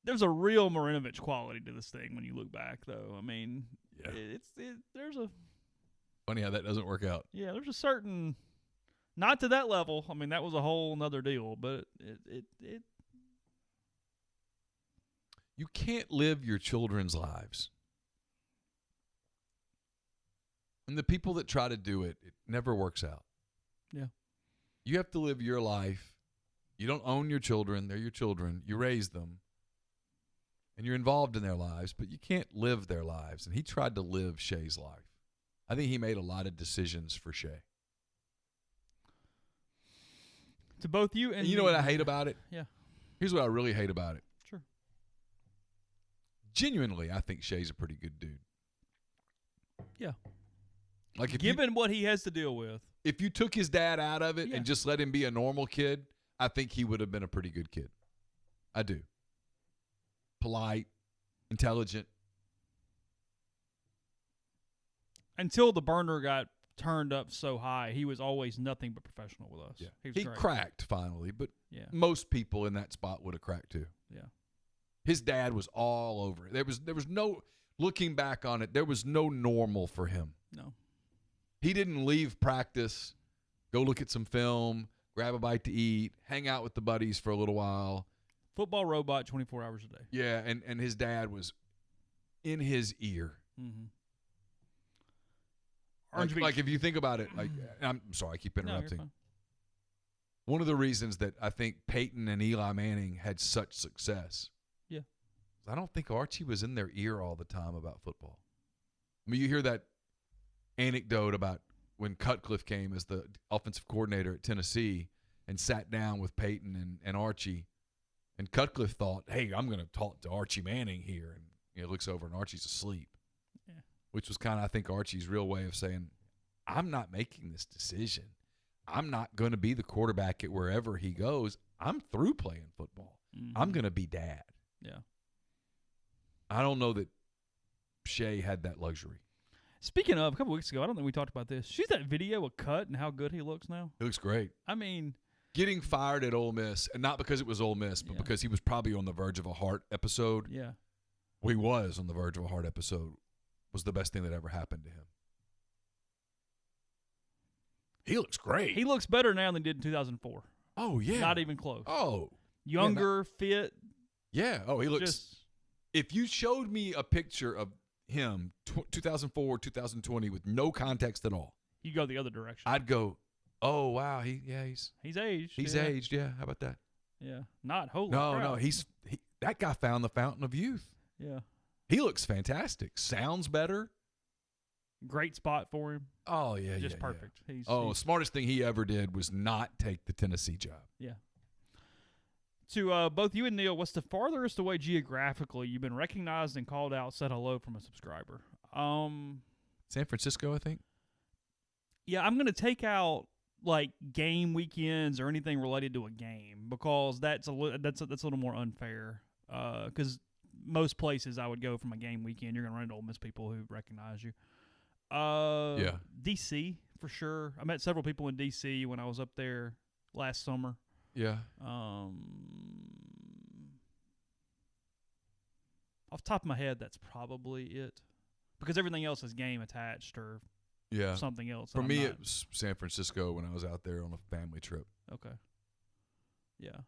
there's a real Marinovich quality to this thing when you look back, though. I mean, Yeah. there's a Funny how that doesn't work out. yeah, there's a certain, not to that level. I mean, that was a whole nother deal, but it You can't live your children's lives. And the people that try to do it, it never works out. Yeah. You have to live your life. You don't own your children. They're your children. You raise them. And you're involved in their lives, but you can't live their lives. And he tried to live Shay's life. I think he made a lot of decisions for Shay. to both you and you know me. what I hate about it? Yeah. Here's what I really hate about it. Sure. Genuinely, I think Shay's a pretty good dude. Yeah. Like Given what he has to deal with. if you took his dad out of it Yeah. and just let him be a normal kid, I think he would have been a pretty good kid. I do. Polite, intelligent. Until the burner got turned up so high, he was always nothing but professional with us. Yeah. He was He great. cracked finally, but Yeah. most people in that spot would have cracked too. Yeah. His dad was all over it. There was no, looking back on it, there was no normal for him. No. He didn't leave practice, go look at some film, grab a bite to eat, hang out with the buddies for a little while. Football robot 24 hours a day. Yeah, and his dad was in his ear. Mm-hmm. Like if you think about it, like I'm sorry, I keep No, you're interrupting. fine. One of the reasons that I think Peyton and Eli Manning had such success. Yeah. I don't think Archie was in their ear all the time about football. I mean, you hear that anecdote about when Cutcliffe came as the offensive coordinator at Tennessee and sat down with Peyton and Archie, and Cutcliffe thought, hey, I'm going to talk to Archie Manning here. And looks over and Archie's asleep. Yeah. Which was kind of, I think, Archie's real way of saying, I'm not making this decision. I'm not going to be the quarterback at wherever he goes. I'm through playing football. Mm-hmm. I'm going to be dad. Yeah. I don't know that Shay had that luxury. Speaking of, a couple weeks ago, I don't think we talked about this. See that video of Cut and how good he looks now? He looks great. I mean, Getting fired at Ole Miss, and not because it was Ole Miss, but Yeah. because he was probably on the verge of a heart episode. yeah. Well, he was on the verge of a heart episode. Was the best thing that ever happened to him. He looks great. He looks better now than he did in 2004. Oh, yeah. Not even close. Oh. Younger, fit. Yeah. Oh, he looks. Just, If you showed me a picture of him, 2004, 2020, with no context at all, you go the other direction. I'd go, oh, wow. He's He's aged. yeah. aged. Yeah. How about that? Yeah. Not holy No, crap. that guy found the fountain of youth. Yeah. He looks fantastic. Sounds better. Great spot for him. Oh, yeah. Just yeah, perfect. Yeah. He's Smartest thing he ever did was not take the Tennessee job. Yeah. To both you and Neil, what's the farthest away geographically you've been recognized and called out, said hello from a subscriber? San Francisco, I think. Yeah, I'm going to take out like game weekends or anything related to a game because that's a little more unfair. Because most places I would go from a game weekend, you're going to run into Ole Miss people who recognize you. Yeah. DC for sure. I met several people in DC when I was up there last summer. Yeah. Off the top of my head, that's probably it. Because everything else is game attached or Yeah. something else. For and me, I'm it was San Francisco when I was out there on a family trip. okay. Yeah.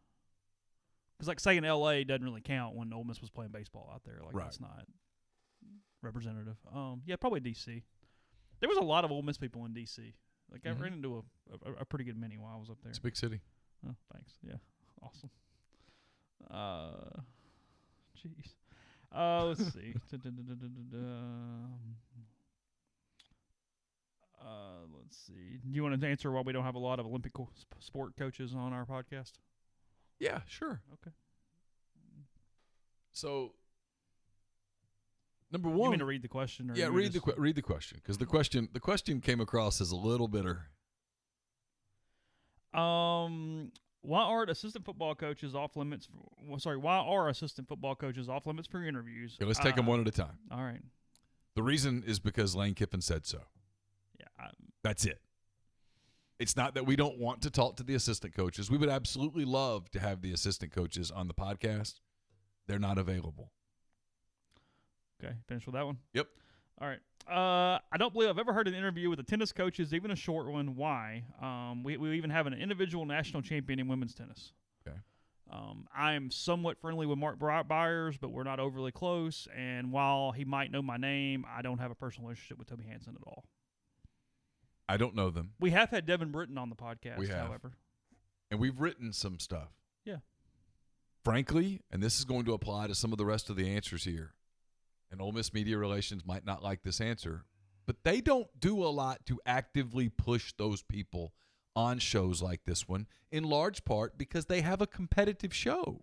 Because, like, say in L.A. doesn't really count when Ole Miss was playing baseball out there. Like, Right. that's not representative. Yeah, probably D.C. There was a lot of Ole Miss people in D.C. Like, I ran into a pretty good many while I was up there. It's a big city. Oh, thanks. Yeah. Awesome. Jeez. Let's see. Let's see. Do you want to answer why we don't have a lot of Olympic sport coaches on our podcast? Yeah, sure. Okay. So, number You one. mean to read the question? Or Yeah, you read just, read the question because the question came across as a little bitter. Why are assistant football coaches off limits? Why are assistant football coaches off limits for interviews? Okay, let's take them one at a time. All right. The reason is because Lane Kiffin said so. Yeah. That's it. It's not that we don't want to talk to the assistant coaches. We would absolutely love to have the assistant coaches on the podcast. They're not available. Okay, finish with that one? Yep. All right. I don't believe I've ever heard an interview with the tennis coaches, even a short one. Why? We even have an individual national champion in women's tennis. Okay. I'm somewhat friendly with Mark Byers, but we're not overly close. And while he might know my name, I don't have a personal relationship with Toby Hansen at all. I don't know them. We have had Devin Britton on the podcast, We have. however. And we've written some stuff. Yeah. Frankly, and this is going to apply to some of the rest of the answers here, and Ole Miss Media Relations might not like this answer, but they don't do a lot to actively push those people on shows like this one, in large part because they have a competitive show.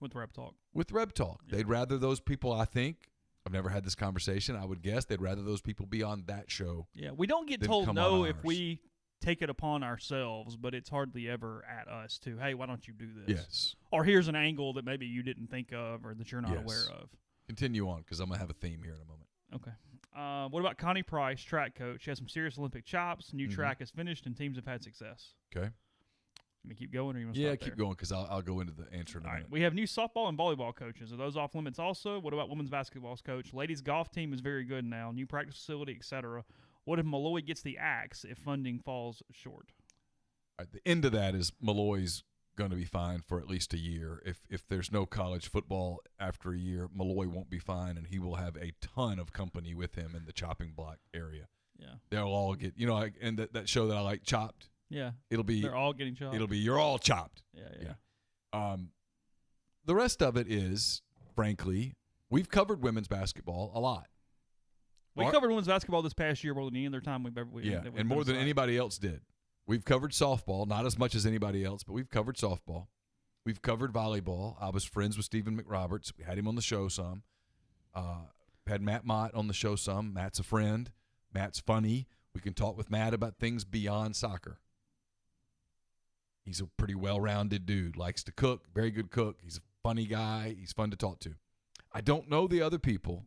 With Rep Talk. With Rep Talk. Yeah. They'd rather those people, I think, I've never had this conversation, I would guess they'd rather those people be on that show. Yeah, we don't get than told come no on if ours. we take it upon ourselves, but it's hardly ever at us to, hey, why don't you do this? Yes. Or here's an angle that maybe you didn't think of or that you're not Yes. aware of. Continue on, because I'm going to have a theme here in a moment. Okay. What about Connie Price, track coach? She has some serious Olympic chops. New track is finished, and teams have had success. Okay. Let me keep going, or you want to Yeah, stop keep there? going, because I'll go into the answer in a All minute. right. We have new softball and volleyball coaches. Are those off limits also? What about women's basketball's coach? Ladies' golf team is very good now. New practice facility, etc. What if Malloy gets the axe if funding falls short? All right, the end of that is Malloy's going to be fine for at least a year. If there's no college football after a year, Malloy won't be fine, and he will have a ton of company with him in the chopping block area. Yeah. They'll all get, and that show that I like, Chopped, Yeah. it'll be They're all getting chopped. you're all chopped. Yeah. The rest of it is, frankly, we've covered women's basketball a lot. We covered women's basketball this past year more than any other time we've ever. that we've and more been than aside. anybody else did. We've covered softball, not as much as anybody else, but we've covered softball. We've covered volleyball. I was friends with Stephen McRoberts. We had him on the show some. Had Matt Mott on the show some. Matt's a friend. Matt's funny. We can talk with Matt about things beyond soccer. He's a pretty well-rounded dude. Likes to cook. Very good cook. He's a funny guy. He's fun to talk to. I don't know the other people.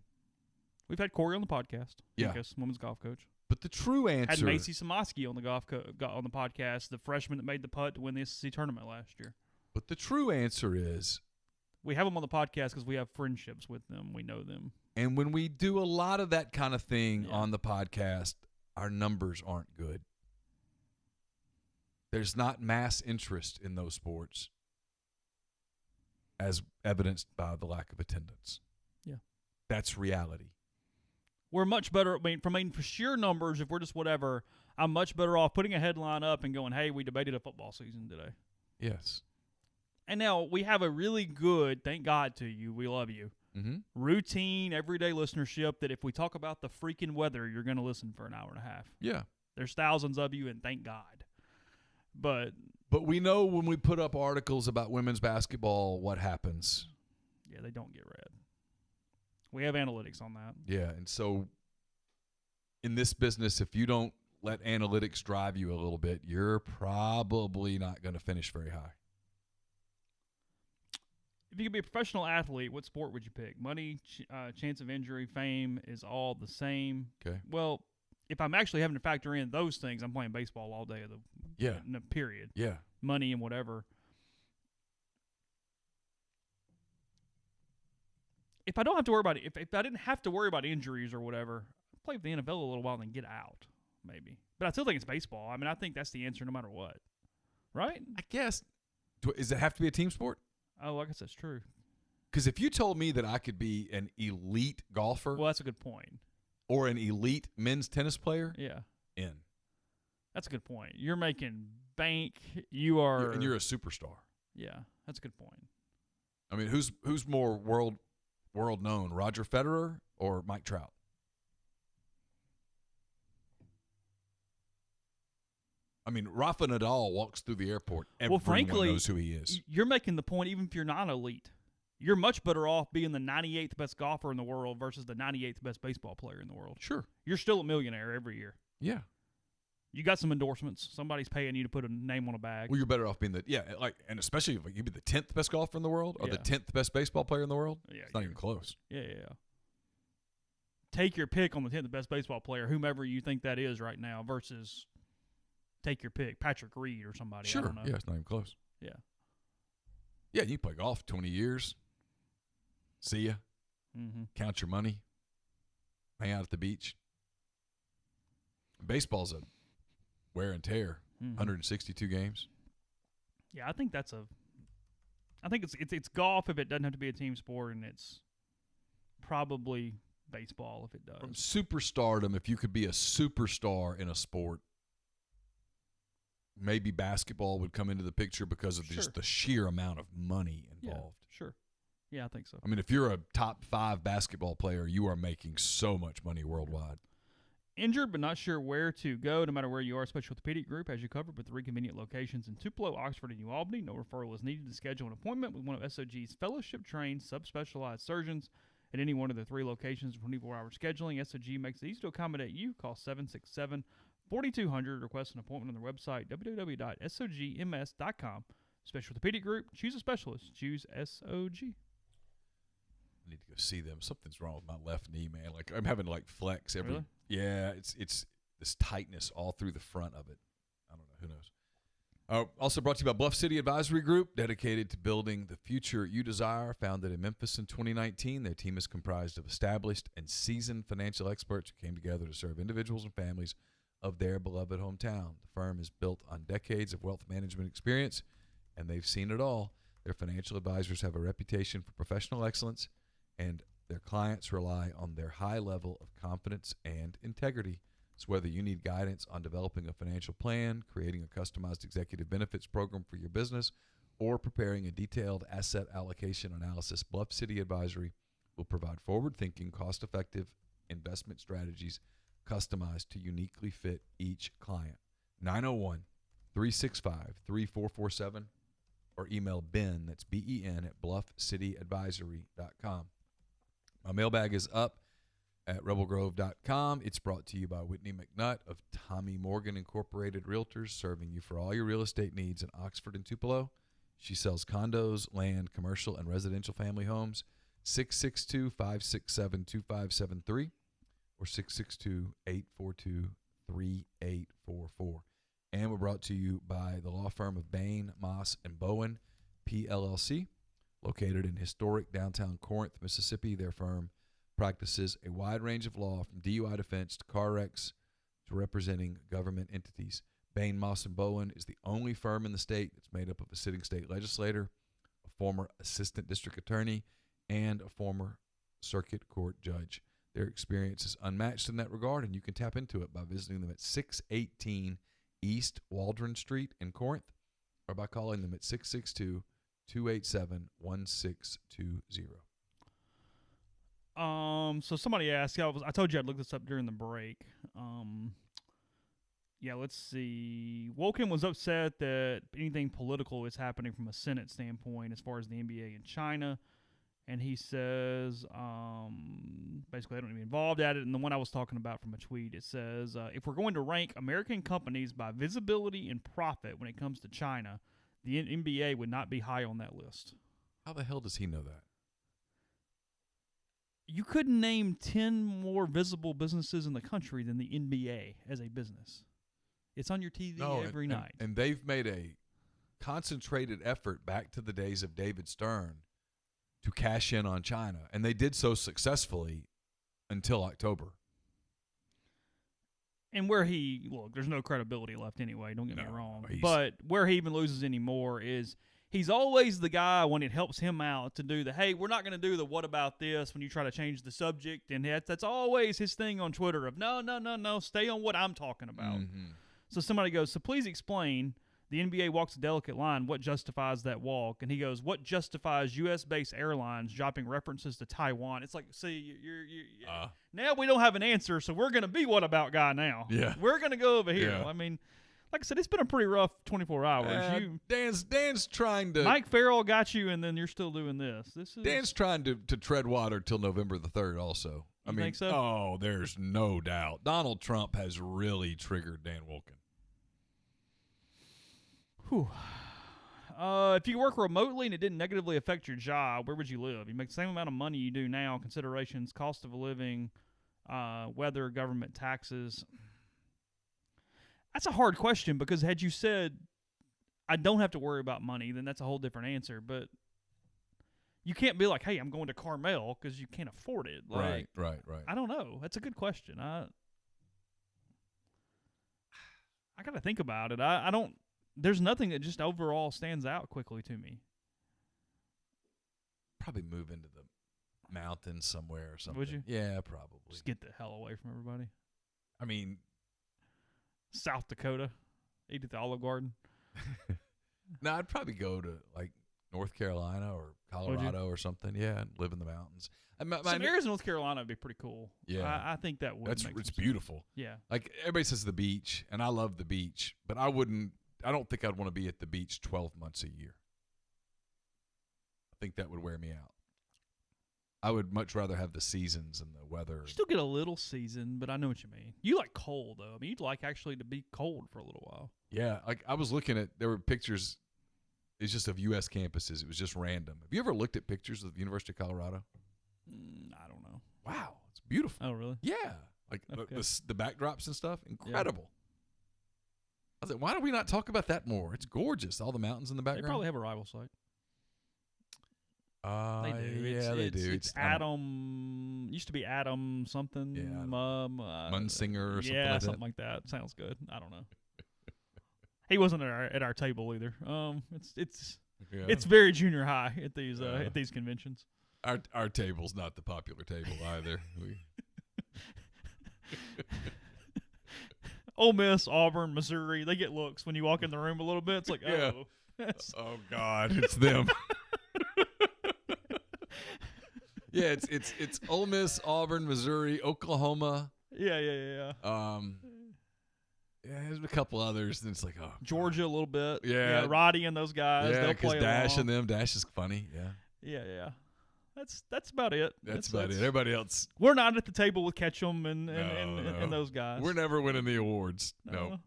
We've had Corey on the podcast. Yeah. Lucas, women's golf coach. But the true answer. Had Macy Samoski on the on the podcast, the freshman that made the putt to win the SEC tournament last year. But the true answer is, We have them on the podcast because we have friendships with them. We know them. and when we do a lot of that kind of thing Yeah. on the podcast, our numbers aren't good. There's not mass interest in those sports, as evidenced by the lack of attendance. Yeah. That's reality. We're much better. For sheer numbers, if we're just whatever, I'm much better off putting a headline up and going, hey, we debated a football season today. Yes. And now we have a really good, thank God to you, we love you, Mm-hmm. routine, everyday listenership that if we talk about the freaking weather, you're going to listen for an hour and a half. Yeah. There's thousands of you, and thank God. But we know when we put up articles about women's basketball, what happens. yeah, they don't get read. We have analytics on that. Yeah, and so in this business, if you don't let analytics drive you a little bit, you're probably not going to finish very high. If you could be a professional athlete, what sport would you pick? Money, chance of injury, fame is all the same. Okay. Well, if I'm actually having to factor in those things, I'm playing baseball all day of the period. Yeah. Money and whatever. If I don't have to worry about it, if I didn't have to worry about injuries or whatever, I'd play with the NFL a little while and then get out, maybe. But I still think it's baseball. I mean, I think that's the answer no matter what. Right? I guess. Does it have to be a team sport? Oh, I guess that's true. Because if you told me that I could be an elite golfer Well, that's a good point. or an elite men's tennis player, Yeah. in. That's a good point. You're making bank. You are. And you're a superstar. Yeah, that's a good point. I mean, who's more world known, Roger Federer or Mike Trout? I mean, Rafa Nadal walks through the airport. Everyone frankly, knows who he is. You're making the point, even if you're not elite, you're much better off being the 98th best golfer in the world versus the 98th best baseball player in the world. Sure. You're still a millionaire every year. Yeah. You got some endorsements. Somebody's paying you to put a name on a bag. Well, you're better off being and especially if you be the 10th best golfer in the world or the Yeah. 10th best baseball player in the world. Yeah, It's not even close. Yeah. Take your pick on the 10th best baseball player, whomever you think that is right now, versus take your pick, Patrick Reed or somebody. I Sure. don't know. Yeah, it's not even close. Yeah. Yeah, you play golf 20 years. See ya. Mm-hmm. Count your money. Hang out at the beach. Baseball's a wear and tear. 162 games. Yeah, I think it's golf if it doesn't have to be a team sport, and it's probably baseball if it does. From superstardom, if you could be a superstar in a sport, maybe basketball would come into the picture because of just the sheer amount of money involved. Yeah, sure. Yeah, I think so. I mean, if you're a top 5 basketball player, you are making so much money worldwide. Injured but not sure where to go, no matter where you are, Special Orthopedic Group has you covered with 3 convenient locations in Tupelo, Oxford, and New Albany. No referral is needed to schedule an appointment with one of SOG's fellowship-trained, subspecialized surgeons at any one of the 3 locations. 24-hour scheduling. SOG makes it easy to accommodate you. Call 767-4200. Request an appointment on their website, www.sogms.com. Special Orthopedic Group. Choose a specialist. Choose SOG. I need to go see them. Something's wrong with my left knee, man. Like I'm having like flex every. Really? Yeah, it's this tightness all through the front of it. I don't know. Who knows? Also brought to you by Bluff City Advisory Group, dedicated to building the future you desire. Founded in Memphis in 2019, their team is comprised of established and seasoned financial experts who came together to serve individuals and families of their beloved hometown. The firm is built on decades of wealth management experience, and they've seen it all. Their financial advisors have a reputation for professional excellence, and their clients rely on their high level of confidence and integrity. So whether you need guidance on developing a financial plan, creating a customized executive benefits program for your business, or preparing a detailed asset allocation analysis, Bluff City Advisory will provide forward-thinking, cost-effective investment strategies customized to uniquely fit each client. 901-365-3447 or email Ben, that's Ben, at bluffcityadvisory.com. My mailbag is up at rebelgrove.com. It's brought to you by Whitney McNutt of Tommy Morgan Incorporated Realtors, serving you for all your real estate needs in Oxford and Tupelo. She sells condos, land, commercial, and residential family homes. 662-567-2573 or 662-842-3844. And we're brought to you by the law firm of Bain, Moss, and Bowen, PLLC, located in historic downtown Corinth, Mississippi. Their firm practices a wide range of law, from DUI defense to car wrecks to representing government entities. Bain, Moss, and Bowen is the only firm in the state that's made up of a sitting state legislator, a former assistant district attorney, and a former circuit court judge. Their experience is unmatched in that regard, and you can tap into it by visiting them at 618 East Waldron Street in Corinth, or by calling them at 662-287-1620. So somebody asked, I told you I'd look this up during the break. Yeah, let's see. Woken was upset that anything political is happening from a Senate standpoint as far as the NBA in China. And he says, basically, they don't even be involved at it. And the one I was talking about from a tweet, it says, if we're going to rank American companies by visibility and profit when it comes to China, the NBA would not be high on that list. How the hell does he know that? You couldn't name 10 more visible businesses in the country than the NBA as a business. It's on your TV every night. And they've made a concentrated effort back to the days of David Stern to cash in on China. And they did so successfully until October. And where there's no credibility left anyway, don't get me wrong. But where he even loses anymore is he's always the guy when it helps him out to do hey, we're not going to do the what about this when you try to change the subject. And that's always his thing on Twitter of no, stay on what I'm talking about. Mm-hmm. So somebody goes, so please explain, the NBA walks a delicate line, what justifies that walk? And he goes, what justifies U.S.-based airlines dropping references to Taiwan? It's like, see, now we don't have an answer, so we're going to be what about guy now. Yeah. We're going to go over here. Yeah. I mean, like I said, it's been a pretty rough 24 hours. Dan's trying to... Mike Farrell got you, and then you're still doing this. Dan's trying to tread water till November the 3rd also. You think so? Oh, there's no doubt. Donald Trump has really triggered Dan Wolken. Whew. If you work remotely and it didn't negatively affect your job, where would you live? You make the same amount of money you do now, considerations, cost of living, weather, government taxes. That's a hard question because had you said, I don't have to worry about money, then that's a whole different answer. But You can't be like, hey, I'm going to Carmel because you can't afford it. Like, right. I don't know. That's a good question. I got to think about it. I don't. There's nothing that just overall stands out quickly to me. Probably move into the mountains somewhere or something. Would you? Yeah, probably. Just get the hell away from everybody. I mean, South Dakota, eat at the Olive Garden. no, I'd probably go to like North Carolina or Colorado or something. Yeah, and live in the mountains. Some areas in North Carolina would be pretty cool. Yeah, I think that would. It's beautiful. Yeah, like everybody says the beach, and I love the beach, but I don't think I'd want to be at the beach 12 months a year. I think that would wear me out. I would much rather have the seasons and the weather. You still get a little season, but I know what you mean. You like cold, though. I mean, you'd like actually to be cold for a little while. Yeah, like I was looking at, there were pictures, it's just of U.S. campuses. It was just random. Have you ever looked at pictures of the University of Colorado? I don't know. Wow, it's beautiful. Oh, really? Yeah, like Okay. the backdrops and stuff, incredible. Yeah. I was like, why do we not talk about that more? It's gorgeous, all the mountains in the background. They probably have a rival site. They do. Yeah, they do. It's Adam. Used to be Adam something. Yeah, Yeah, Munsinger or something like that. something like that. Sounds good. I don't know. He wasn't at our table either. It's very junior high at these conventions. Our table's not the popular table either. Ole Miss, Auburn, Missouri, they get looks when you walk in the room a little bit. It's like, Yeah. oh God, it's them. Yeah, it's Ole Miss, Auburn, Missouri, Oklahoma. Yeah. Yeah, there's a couple others, and it's like, Georgia a little bit. Yeah. Roddy and those guys. Yeah, they'll because play Dash along. and them. Dash is funny. Yeah, Yeah. That's about it. that's about it. Everybody else, We're not at the table with Ketchum and No. those guys. we're never winning the awards. No.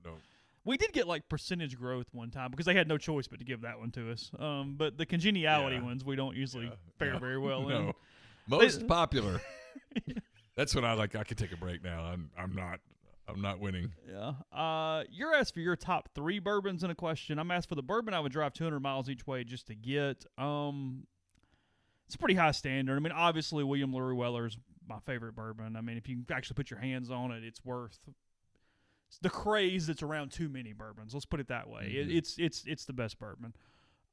We did get like percentage growth one time because they had no choice but to give that one to us. But the congeniality ones we don't usually fare very well in. No. Most popular. That's when I could take a break now. I'm not winning. Yeah. You're asked for your top 3 bourbons in a question. I'm asked for the bourbon I would drive 200 miles each way just to get. It's a pretty high standard. I mean, obviously William LaRue Weller's my favorite bourbon. I mean, if you actually put your hands on it, it's worth the craze that's around too many bourbons. Let's put it that way. Mm-hmm. It's the best bourbon.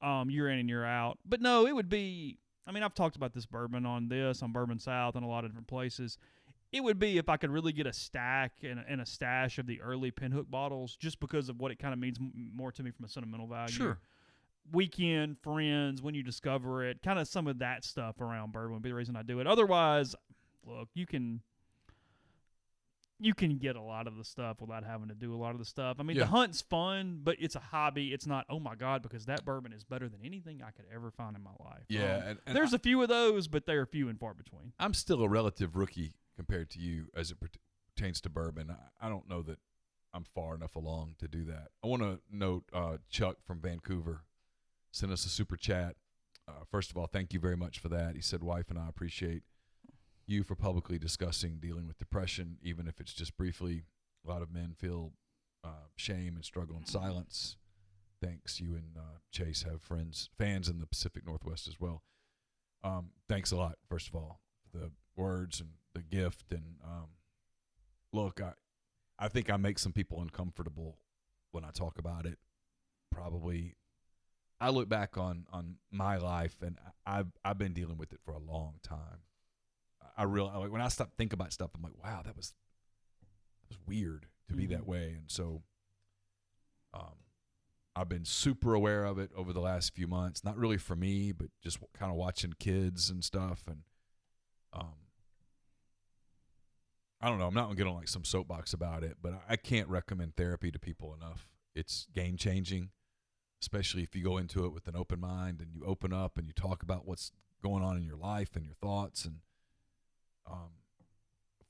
Year in and year out. But no, it would be. I mean, I've talked about this bourbon on Bourbon South and a lot of different places. It would be if I could really get a stack and a stash of the early Pinhook bottles, just because of what it kind of means more to me from a sentimental value. Sure. Weekend, friends, when you discover it, kind of some of that stuff around bourbon would be the reason I do it. Otherwise, look, you can get a lot of the stuff without having to do a lot of the stuff. I mean, the hunt's fun, but it's a hobby. It's not, oh my God, because that bourbon is better than anything I could ever find in my life. Yeah. And there's a few of those, but they're few and far between. I'm still a relative rookie compared to you as it pertains to bourbon. I don't know that I'm far enough along to do that. I want to note Chuck from Vancouver sent us a super chat. First of all, thank you very much for that. He said, wife and I appreciate you for publicly discussing dealing with depression, even if it's just briefly. A lot of men feel shame and struggle in silence. Thanks. You and Chase have fans in the Pacific Northwest as well. Thanks a lot, first of all, for the words and the gift. And look, I think I make some people uncomfortable when I talk about it. Probably. I look back on my life, and I've been dealing with it for a long time. I when I stop thinking about stuff, I'm like, wow, that was weird to be that way. And so I've been super aware of it over the last few months. Not really for me, but just kind of watching kids and stuff. And I don't know. I'm not going to get on like some soapbox about it, but I can't recommend therapy to people enough. It's game changing, especially if you go into it with an open mind and you open up and you talk about what's going on in your life and your thoughts. And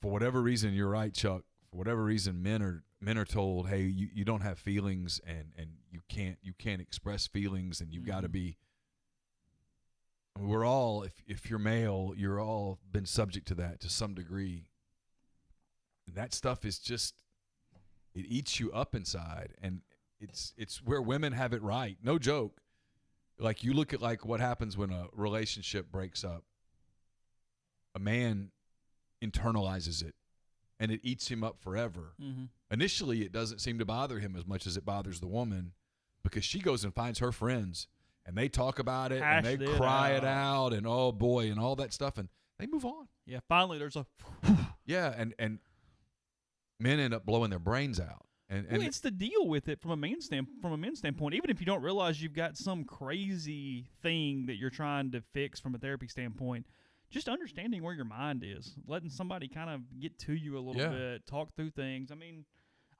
for whatever reason, you're right, Chuck. For whatever reason, men are told, hey, you don't have feelings, and you can't express feelings, and you've got to be. We're all, if you're male, you're all been subject to that to some degree. And that stuff is just, it eats you up inside, and it's where women have it right. No joke. like you look at like what happens when a relationship breaks up. A man internalizes it, and it eats him up forever. Mm-hmm. Initially, it doesn't seem to bother him as much as it bothers the woman, because she goes and finds her friends, and they talk about it, and they cry it out, and oh boy, and all that stuff, and they move on. Yeah, finally there's a yeah, and men end up blowing their brains out. And well, it's the deal with it from a men's standpoint. Even if you don't realize you've got some crazy thing that you're trying to fix from a therapy standpoint, just understanding where your mind is, letting somebody kind of get to you a little bit, talk through things. I mean,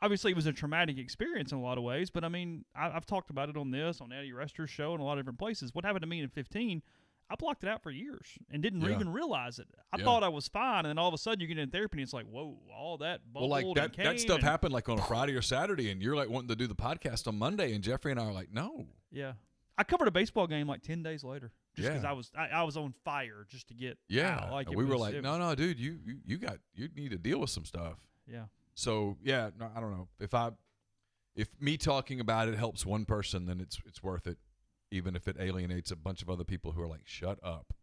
obviously it was a traumatic experience in a lot of ways, but I mean, I've talked about it on this, on Eddie Rester's show, and a lot of different places. What happened to me in 15, I blocked it out for years and didn't even realize it. I thought I was fine, and then all of a sudden you get in therapy and it's like, whoa, all that bubbled that stuff happened like on a Friday or Saturday, and you're like wanting to do the podcast on Monday, and Jeffrey and I are like, no. Yeah. I covered a baseball game like 10 days later just because I was on fire just to get out. Like we were like, no, dude, you need to deal with some stuff. Yeah. So, no, I don't know. If me talking about it helps one person, then it's worth it, even if it alienates a bunch of other people who are like, shut up.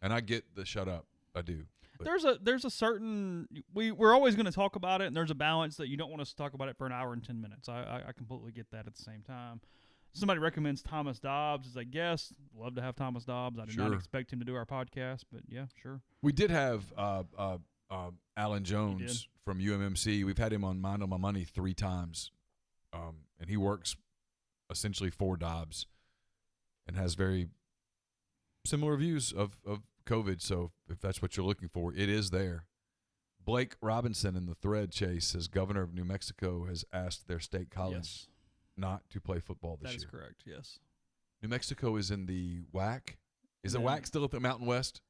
And I get the shut up. I do. But there's a certain we're always going to talk about it, and there's a balance that you don't want us to talk about it for an hour and 10 minutes. I completely get that at the same time. Somebody recommends Thomas Dobbs as a guest. Love to have Thomas Dobbs. I did not expect him to do our podcast, but yeah, sure. We did have Alan Jones from UMMC. We've had him on Mind on My Money 3 times, and he works essentially for Dobbs and has very similar views of COVID. So if that's what you're looking for, it is there. Blake Robinson in the thread, Chase, says Governor of New Mexico has asked their state college not to play football this year. That is correct, yes. New Mexico is in the WAC. Is the WAC still at the Mountain West?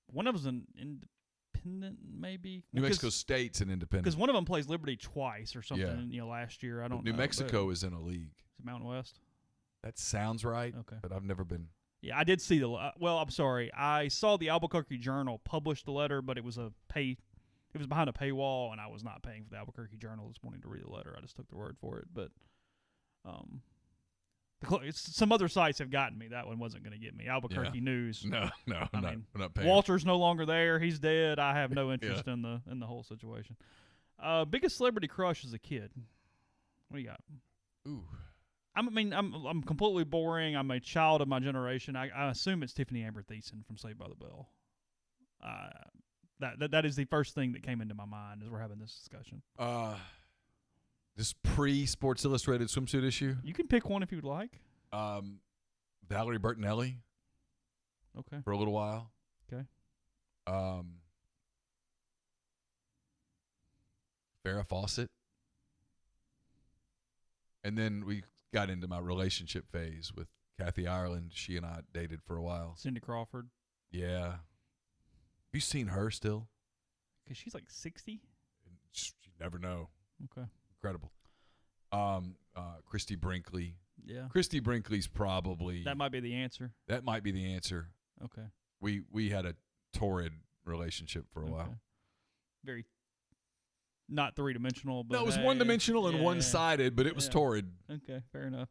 One of them's an independent, maybe. New Mexico State's an independent. Because one of them plays Liberty twice or something. Last year. I don't know. New Mexico is in a league. Is it Mountain West? That sounds right. Okay, but I've never been. Yeah, I did see I'm sorry. I saw the Albuquerque Journal publish the letter, but it was It was behind a paywall, and I was not paying for the Albuquerque Journal this morning to read the letter. I just took the word for it, but. Some other sites have gotten me. That one wasn't going to get me. Albuquerque News. No, we're not paying. Walter's no longer there. He's dead. I have no interest in the whole situation. Biggest celebrity crush as a kid. What do you got? Ooh. I'm completely boring. I'm a child of my generation. I assume it's Tiffany Amber Thiessen from Saved by the Bell. That is the first thing that came into my mind as we're having this discussion. This pre-Sports Illustrated swimsuit issue. You can pick one if you'd like. Valerie Bertinelli. Okay. For a little while. Okay. Farrah Fawcett. And then we got into my relationship phase with Kathy Ireland. She and I dated for a while. Cindy Crawford. Yeah. Have you seen her still? Because she's like 60. You never know. Okay. Incredible. Christy Brinkley. Yeah. Christy Brinkley's probably. That might be the answer. That might be the answer. Okay. We had a torrid relationship for a while. Very not 3-dimensional, but no, it was 1-dimensional and one-sided, but it was torrid. Okay, fair enough.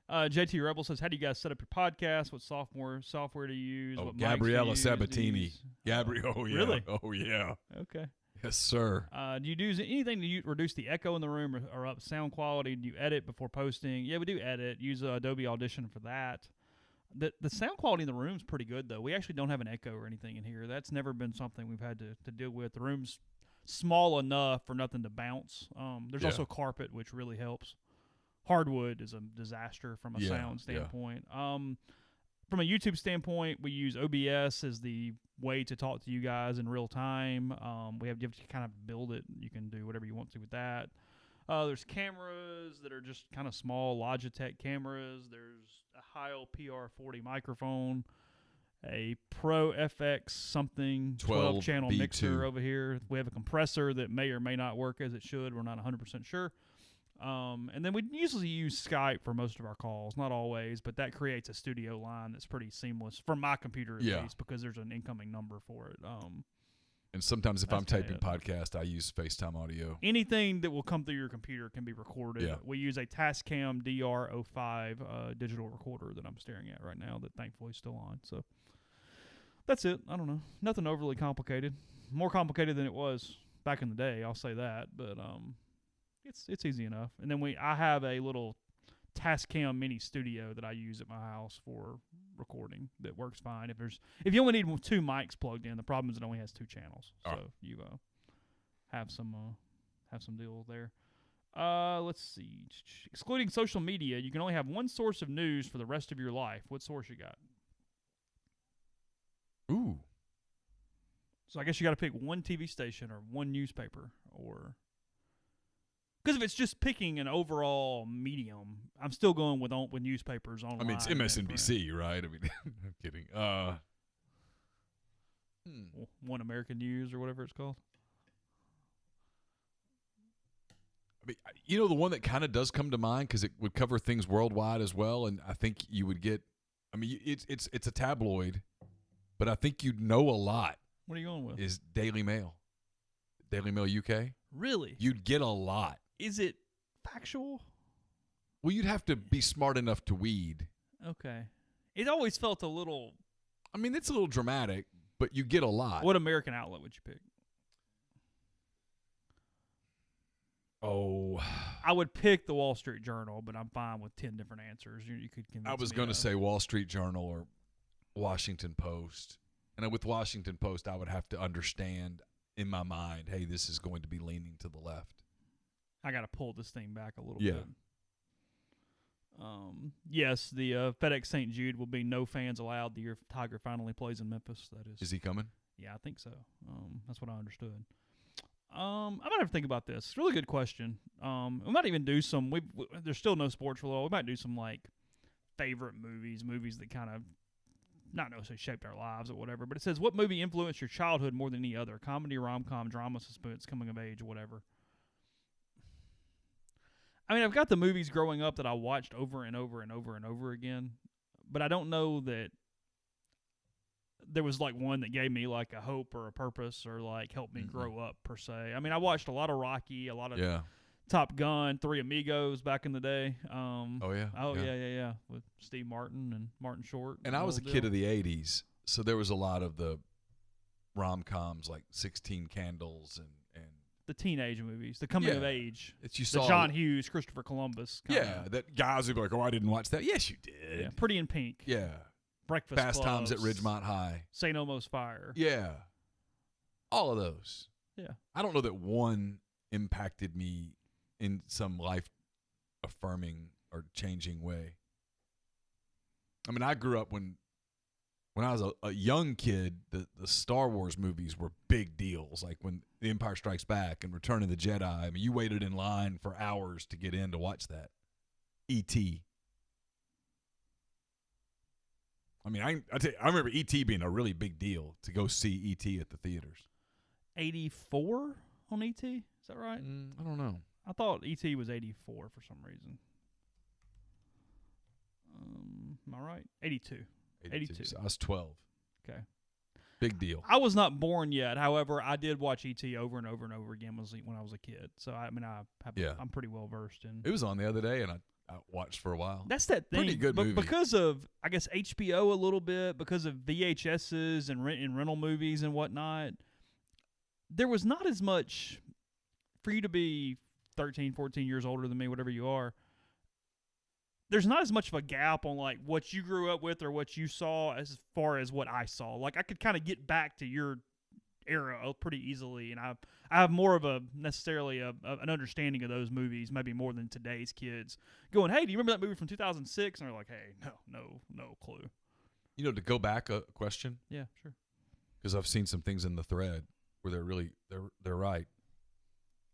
JT Rebel says, how do you guys set up your podcast? What software do you use? What Gabriella mics do you Sabatini. use? Oh, yeah. Really? Oh, yeah. Okay. Yes, sir. Do you do anything to reduce the echo in the room or up sound quality? Do you edit before posting? Yeah, we do edit. Use Adobe Audition for that. The sound quality in the room's pretty good, though. We actually don't have an echo or anything in here. That's never been something we've had to deal with. The room's small enough for nothing to bounce. There's also carpet, which really helps. Hardwood is a disaster from a sound standpoint. From a YouTube standpoint, we use OBS as the way to talk to you guys in real time. You have to kind of build it. You can do whatever you want to with that. There's cameras that are just kind of small Logitech cameras. There's a Heil PR40 microphone, a Pro FX something 12-channel mixer over here. We have a compressor that may or may not work as it should. We're not 100% sure. And then we usually use Skype for most of our calls, not always, but that creates a studio line that's pretty seamless from my computer at least, because there's an incoming number for it. And sometimes if That's I'm typing bad. podcast, I use FaceTime audio. Anything that will come through your computer can be recorded. Yeah. We use a Tascam DR05 digital recorder that I'm staring at right now that thankfully is still on. So that's it. I don't know. Nothing overly complicated. More complicated than it was back in the day, I'll say that. But it's easy enough. And then I have a little Tascam mini studio that I use at my house for recording that works fine. If you only need 2 mics plugged in, the problem is it only has 2 channels, so you have some deal there. Let's see. Excluding social media, you can only have one source of news for the rest of your life. What source you got? Ooh. So I guess you got to pick one TV station or one newspaper, or because if it's just picking an overall medium, I'm still going with newspapers online. I mean, it's MSNBC, right? I mean, I'm kidding. One American News or whatever it's called. I mean, the one that kind of does come to mind because it would cover things worldwide as well, and I think you would get. I mean, it's a tabloid, but I think you'd know a lot. What are you going with? Is Daily Mail UK? Really? You'd get a lot. Is it factual? Well, you'd have to be smart enough to weed. Okay. It always felt a little. I mean, it's a little dramatic, but you get a lot. What American outlet would you pick? Oh. I would pick the Wall Street Journal, but I'm fine with 10 different answers. You could convince me. I was going to say Wall Street Journal or Washington Post. And with Washington Post, I would have to understand in my mind, hey, this is going to be leaning to the left. I got to pull this thing back a little Yeah. bit. Yes, the FedEx St. Jude will be no fans allowed the year Tiger finally plays in Memphis. That is. Is he coming? Yeah, I think so. That's what I understood. I might have to think about this. It's a really good question. We might even do some. There's still no sports related. We might do some like favorite movies that kind of not necessarily shaped our lives or whatever. But it says, what movie influenced your childhood more than any other? Comedy, rom-com, drama, suspense, coming of age, or whatever. I mean, I've got the movies growing up that I watched over and over and over and over again, but I don't know that there was like one that gave me like a hope or a purpose or like helped me grow up per se. I mean, I watched a lot of Rocky, a lot of Top Gun, Three Amigos back in the day. Oh yeah, with Steve Martin and Martin Short. And I was a kid of the 80s, so there was a lot of the rom-coms like 16 Candles and the teenage movies, the coming of age. You saw John Hughes, Christopher Columbus. That guys would be like, oh, I didn't watch that. Yes, you did. Yeah, Pretty in Pink. Yeah. Breakfast Fast Clubs, Times at Ridgemont High. St. Elmo's Fire. Yeah. All of those. Yeah. I don't know that one impacted me in some life-affirming or changing way. I mean, I grew up when I was a young kid, the Star Wars movies were big deals. Like when The Empire Strikes Back and Return of the Jedi. I mean, you waited in line for hours to get in to watch that. E.T. I mean, I remember E.T. being a really big deal to go see E.T. at the theaters. 84 on E.T.? Is that right? I don't know. I thought E.T. was 84 for some reason. Am I right? 82. 82. So I was 12. Okay. Big deal. I was not born yet. However, I did watch E.T. over and over and over again when I was a kid. So, I mean, I'm pretty well versed in. It was on the other day, and I watched for a while. That's that thing. Pretty good movie. Because of, I guess, HBO a little bit, because of VHSs and rental movies and whatnot, there was not as much, for you to be 13, 14 years older than me, whatever you are, there's not as much of a gap on like what you grew up with or what you saw as far as what I saw. Like I could kind of get back to your era pretty easily, and I have more of a necessarily an understanding of those movies, maybe more than today's kids. Going, hey, do you remember that movie from 2006? And they're like, hey, no clue. You know, to go back a question. Yeah, sure. Because I've seen some things in the thread where they're right.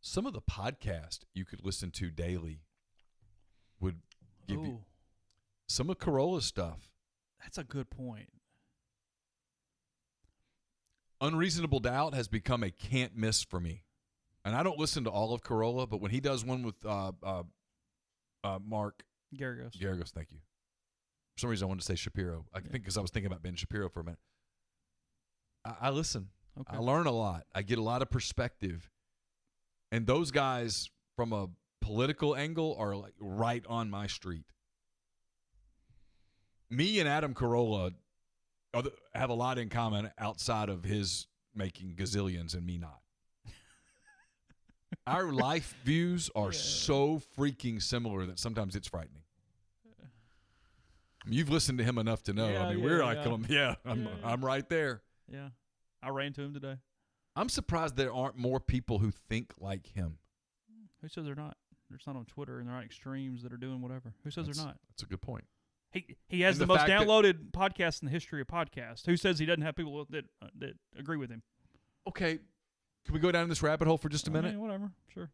Some of the podcasts you could listen to daily would give you some of Corolla's stuff. That's a good point. Unreasonable Doubt has become a can't miss for me. And I don't listen to all of Corolla, but when he does one with Mark Garagos, thank you. For some reason I wanted to say Shapiro. I think because I was thinking about Ben Shapiro for a minute. I listen. Okay. I learn a lot. I get a lot of perspective. And those guys, from a political angle, are like right on my street. Me and Adam Carolla have a lot in common outside of his making gazillions and me not. Our life views are so freaking similar that sometimes it's frightening. I mean, you've listened to him enough to know. I'm right there. Yeah. I ran to him today. I'm surprised there aren't more people who think like him. Who says they're not? They're just not on Twitter and they're not extremes that are doing whatever. Who says they're not? That's a good point. He has the most downloaded podcast in the history of podcasts. Who says he doesn't have people that agree with him? Okay. Can we go down this rabbit hole for just a minute? Mean, whatever. Sure.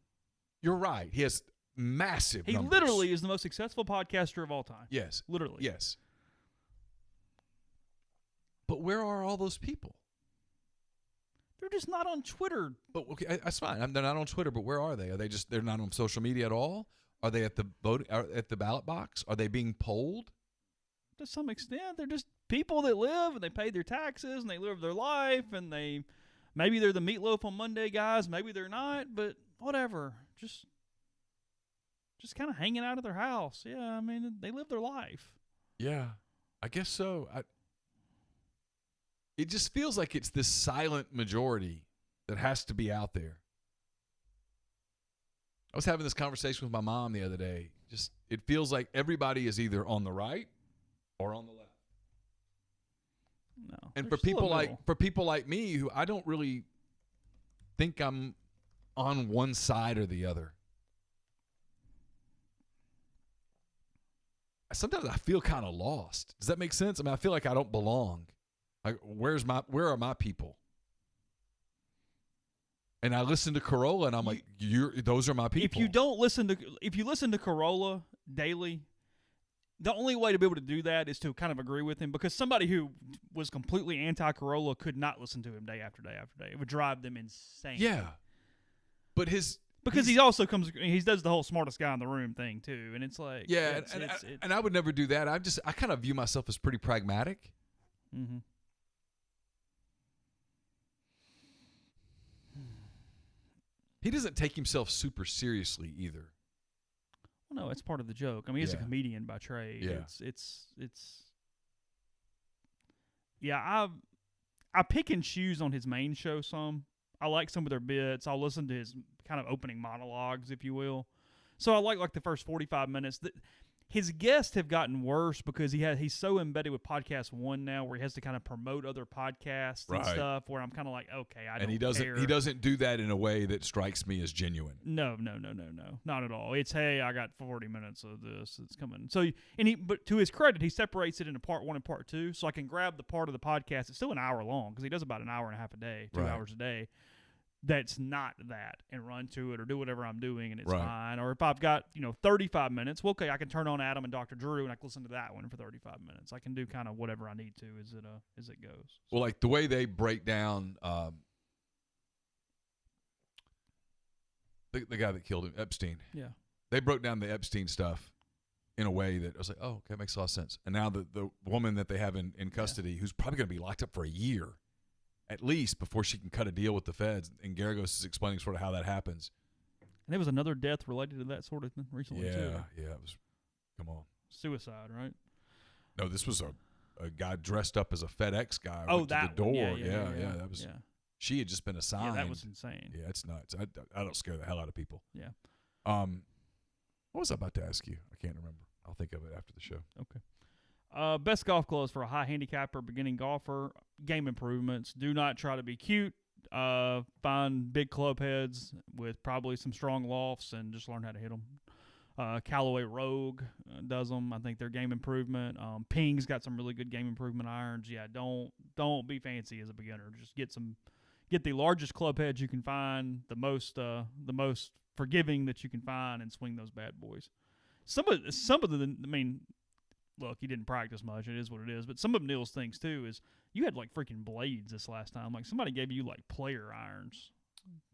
You're right. He has massive numbers. He literally is the most successful podcaster of all time. Yes. Literally. Yes. But where are all those people? They're just not on Twitter. But okay, that's fine. They're not on Twitter, but where are they? Are they just they're not on social media at all? Are they at the ballot box? Are they being polled? To some extent, they're just people that live and they pay their taxes and they live their life and maybe they're the meatloaf on Monday guys, maybe they're not, but whatever. Just kind of hanging out of their house. Yeah, I mean, they live their life. Yeah, I guess so. It just feels like it's this silent majority that has to be out there. I was having this conversation with my mom the other day. Just it feels like everybody is either on the right or on the left. No. And for people like me who I don't really think I'm on one side or the other. Sometimes I feel kind of lost. Does that make sense? I mean, I feel like I don't belong. Like, where are my people? And I listen to Carolla, and I'm like, those are my people. If you listen to Carolla daily, the only way to be able to do that is to kind of agree with him, because somebody who was completely anti-Carolla could not listen to him day after day after day. It would drive them insane. Yeah, but he also he does the whole smartest guy in the room thing too, and it's like and I would never do that. I kind of view myself as pretty pragmatic. Mm-hmm. He doesn't take himself super seriously either. Well, no, it's part of the joke. I mean, he's a comedian by trade. Yeah. It's yeah, I pick and choose on his main show some. I like some of their bits. I'll listen to his kind of opening monologues, if you will. So I like the first 45 minutes. His guests have gotten worse because he's so embedded with Podcast One now, where he has to kind of promote other podcasts and stuff. Where I'm kind of like, okay, I don't care. He doesn't do that in a way that strikes me as genuine. No, not at all. It's, hey, I got 40 minutes of this. It's coming. So but to his credit, he separates it into part one and part two, so I can grab the part of the podcast. It's still an hour long because he does about an hour and a half a day, 2 hours a day. That's not that, and run to it or do whatever I'm doing, and it's fine. Or if I've got 35 minutes, well, okay, I can turn on Adam and Dr. Drew, and I can listen to that one for 35 minutes. I can do kind of whatever I need to as it goes. Well, like the way they break down the guy that killed him, Epstein. Yeah, they broke down the Epstein stuff in a way that I was like, oh, okay, makes a lot of sense. And now the woman that they have in custody, who's probably going to be locked up for a year at least before she can cut a deal with the feds. And Garagos is explaining sort of how that happens. And there was another death related to that sort of thing recently, too. Yeah, it was, come on. Suicide, right? No, this was a guy dressed up as a FedEx guy. Oh, went to the door. Yeah, that was. Yeah. She had just been assigned. Yeah, that was insane. Yeah, it's nuts. I don't scare the hell out of people. Yeah. What was I about to ask you? I can't remember. I'll think of it after the show. Okay. Best golf clubs for a high handicapper, beginning golfer. Game improvements. Do not try to be cute. Find big club heads with probably some strong lofts and just learn how to hit them. Callaway Rogue does them. I think they're game improvement. Ping's got some really good game improvement irons. Yeah, don't be fancy as a beginner. Just get the largest club heads you can find, the most forgiving that you can find, and swing those bad boys. Some of the, I mean, look, he didn't practice much. It is what it is. But some of Neal's things too is you had like freaking blades this last time. Like somebody gave you like player irons.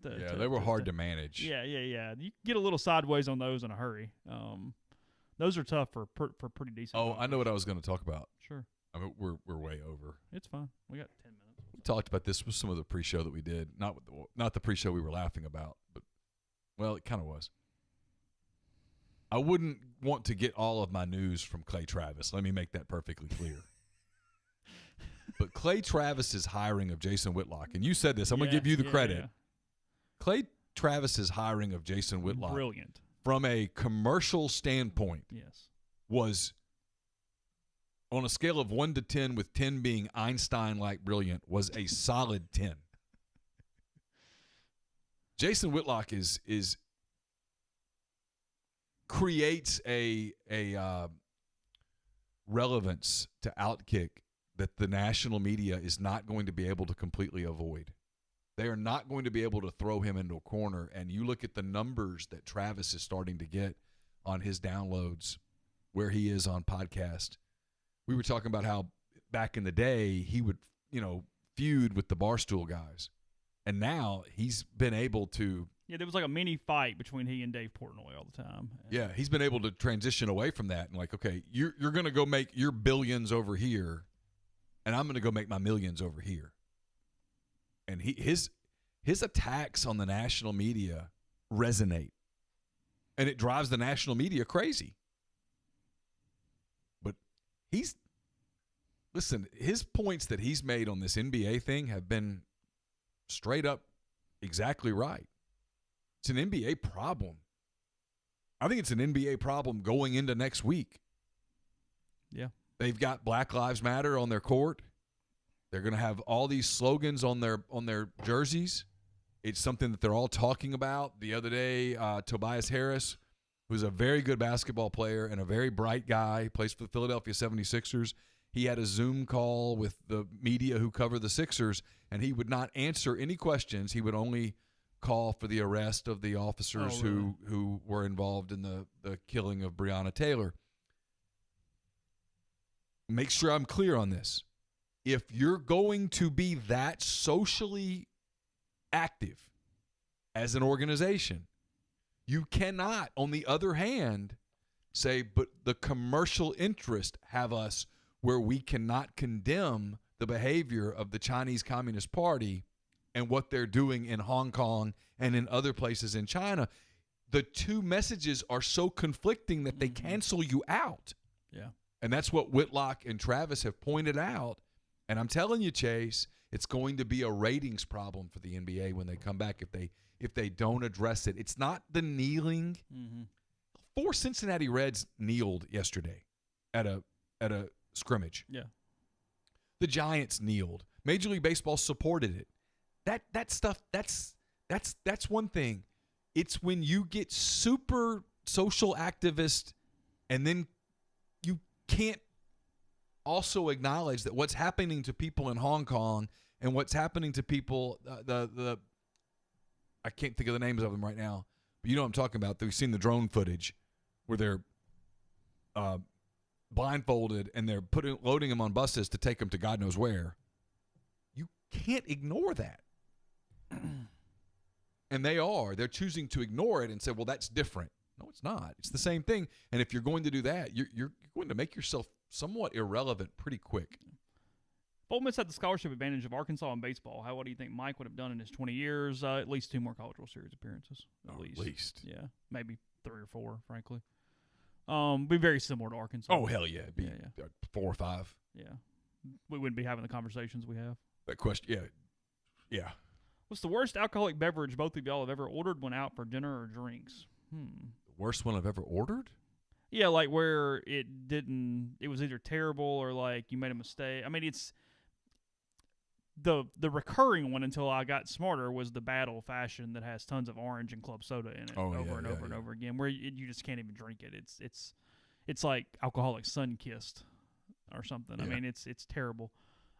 They were hard to manage. Yeah. You get a little sideways on those in a hurry. Those are tough for pretty decent. Oh, golfers. I know what I was going to talk about. Sure. I mean, we're way over. It's fine. We got 10 minutes. talked about this with some of the pre-show that we did. Not the pre-show we were laughing about, but, well, it kind of was. I wouldn't want to get all of my news from Clay Travis. Let me make that perfectly clear. But Clay Travis's hiring of Jason Whitlock, and you said this, I'm going to give you the credit. Yeah. Clay Travis's hiring of Jason Whitlock, brilliant, from a commercial standpoint, yes, was on a scale of 1 to 10, with 10 being Einstein-like brilliant, was a solid 10. Jason Whitlock creates a relevance to Outkick that the national media is not going to be able to completely avoid. They are not going to be able to throw him into a corner. And you look at the numbers that Travis is starting to get on his downloads, where he is on podcast. We were talking about how back in the day he would, feud with the Barstool guys. And now he's been able to. Yeah, there was like a mini fight between he and Dave Portnoy all the time. Yeah, he's been able to transition away from that and okay, you're going to go make your billions over here, and I'm going to go make my millions over here. And his attacks on the national media resonate, and it drives the national media crazy. But his points that he's made on this NBA thing have been straight up exactly right. It's an NBA problem. I think it's an NBA problem going into next week. Yeah. They've got Black Lives Matter on their court. They're going to have all these slogans on their jerseys. It's something that they're all talking about. The other day, Tobias Harris, who's a very good basketball player and a very bright guy, plays for the Philadelphia 76ers. He had a Zoom call with the media who cover the Sixers, and he would not answer any questions. He would only call for the arrest of the officers who were involved in the killing of Breonna Taylor. Make sure I'm clear on this. If you're going to be that socially active as an organization, you cannot, on the other hand, say, but the commercial interests have us where we cannot condemn the behavior of the Chinese Communist Party and what they're doing in Hong Kong and in other places in China. The two messages are so conflicting that they cancel you out. Yeah. And that's what Whitlock and Travis have pointed out. And I'm telling you, Chase, it's going to be a ratings problem for the NBA when they come back if they don't address it. It's not the kneeling. Mm-hmm. 4 Cincinnati Reds kneeled yesterday at a scrimmage. Yeah. The Giants kneeled. Major League Baseball supported it. That stuff, that's one thing. It's when you get super social activist and then you can't also acknowledge that what's happening to people in Hong Kong and what's happening to people, I can't think of the names of them right now, but you know what I'm talking about. We've seen the drone footage where they're blindfolded and they're loading them on buses to take them to God knows where. You can't ignore that. And they're choosing to ignore it and say, well, that's different. No, it's not. It's the same thing. And if you're going to do that, you're going to make yourself somewhat irrelevant pretty quick. Ole Miss had the scholarship advantage of Arkansas in baseball. What do you think Mike would have done in his 20 years? At least 2 more College World Series appearances. At least. Yeah. Maybe 3 or 4, frankly. Be very similar to Arkansas. Oh, hell yeah. It'd be 4 or 5. Yeah. We wouldn't be having the conversations we have. That question, yeah. What's the worst alcoholic beverage both of y'all have ever ordered when out for dinner or drinks? The worst one I've ever ordered? Yeah, like where it was either terrible or like you made a mistake. I mean, it's the recurring one until I got smarter was the bad old fashioned that has tons of orange and club soda in it over and over again, where you just can't even drink it. It's like alcoholic sun kissed or something. Yeah. I mean, it's terrible.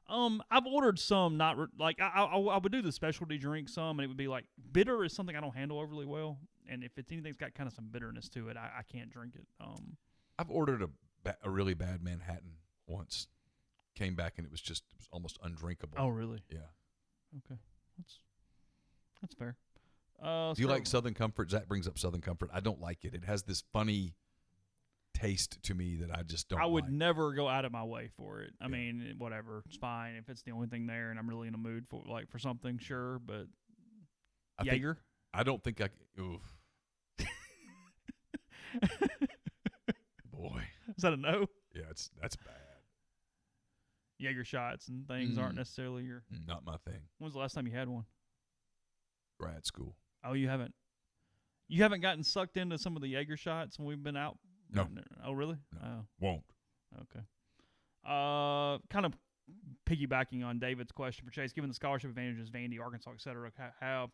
I've ordered some I would do the specialty drink some, and it would be like bitter is something I don't handle overly well, and if it's anything's got kind of some bitterness to it, I can't drink it. I've ordered a really bad Manhattan once, came back and it was almost undrinkable. Oh really? Yeah. Okay, that's fair. Do you like Southern Comfort? Zach brings up Southern Comfort. I don't like it. It has this funny taste to me that I just don't. I would like. never go out of my way for it. I Yeah. mean, whatever, it's fine if it's the only thing there, and I'm really in a mood for something, sure. But Jaeger, I don't think I. Oof. Boy, is that a no? yeah, that's bad. Jaeger shots and things aren't necessarily your. Not my thing. When's the last time you had one? Grad school. Oh, you haven't. You haven't gotten sucked into some of the Jaeger shots when we've been out. No. Oh, really? No. Oh, Won't. okay. Kind of piggybacking on David's question for Chase, given the scholarship advantages, Vandy, Arkansas, et cetera, how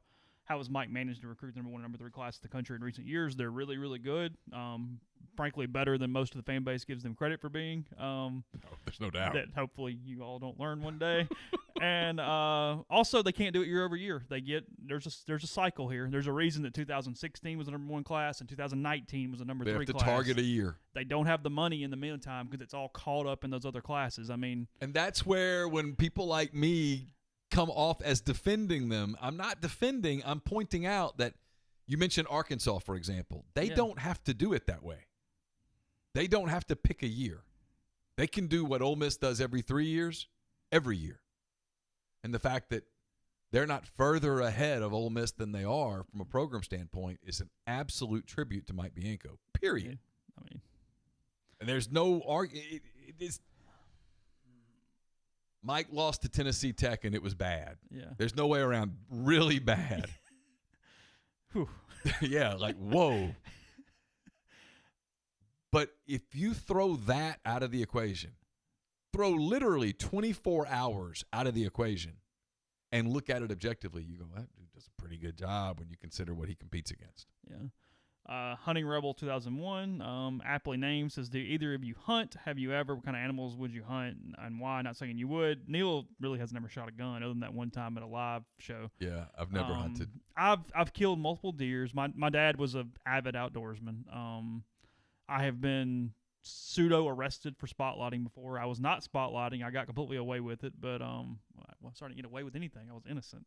has Mike managed to recruit the number 1 and number 3 class in the country in recent years? They're really, really good. Frankly, better than most of the fan base gives them credit for being. No, there's no doubt. That hopefully you all don't learn one day. And also, they can't do it year over year. There's a cycle here. There's a reason that 2016 was the number 1 class and 2019 was the number 3 class. They have to target a year. They don't have the money in the meantime because it's all caught up in those other classes. I mean, and that's where when people like me come off as defending them, I'm not defending. I'm pointing out that you mentioned Arkansas, for example. They don't have to do it that way. They don't have to pick a year. They can do what Ole Miss does every 3 years, every year. And the fact that they're not further ahead of Ole Miss than they are from a program standpoint is an absolute tribute to Mike Bianco, period. I mean, and there's no argument. Mike lost to Tennessee Tech, and it was bad. yeah. There's no way around really bad. Whew. Yeah, like, whoa. But if you throw that out of the equation, throw literally 24 hours out of the equation and look at it objectively, you go, that dude does a pretty good job when you consider what he competes against. Yeah. Hunting Rebel 2001, aptly named, says, do either of you hunt? Have you ever? What kind of animals would you hunt and why? Not saying you would. Neil really has never shot a gun other than that one time at a live show. Yeah, I've never hunted. I've killed multiple deers. My dad was an avid outdoorsman. I have been pseudo-arrested for spotlighting before. I was not spotlighting. I got completely away with it, but I wasn't starting to get away with anything. I was innocent.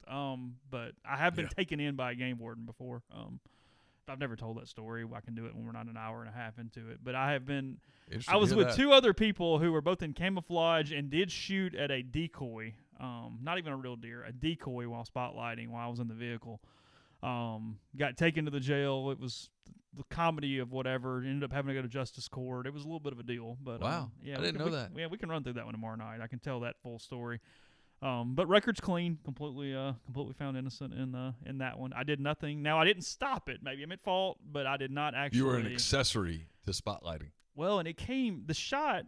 But I have been taken in by a game warden before. I've never told that story. I can do it when we're not an hour and a half into it. But I have been – I was with 2 other people who were both in camouflage and did shoot at a decoy, not even a real deer, a decoy while spotlighting while I was in the vehicle. Got taken to the jail. It was the comedy of whatever. Ended up having to go to justice court. It was a little bit of a deal. But wow. Yeah, I didn't know that. Yeah, we can run through that one tomorrow night. I can tell that full story. But record's clean, completely found innocent in that one. I did nothing. Now I didn't stop it. Maybe I'm at fault, but I did not actually. You were an accessory to spotlighting. Well, and the shot.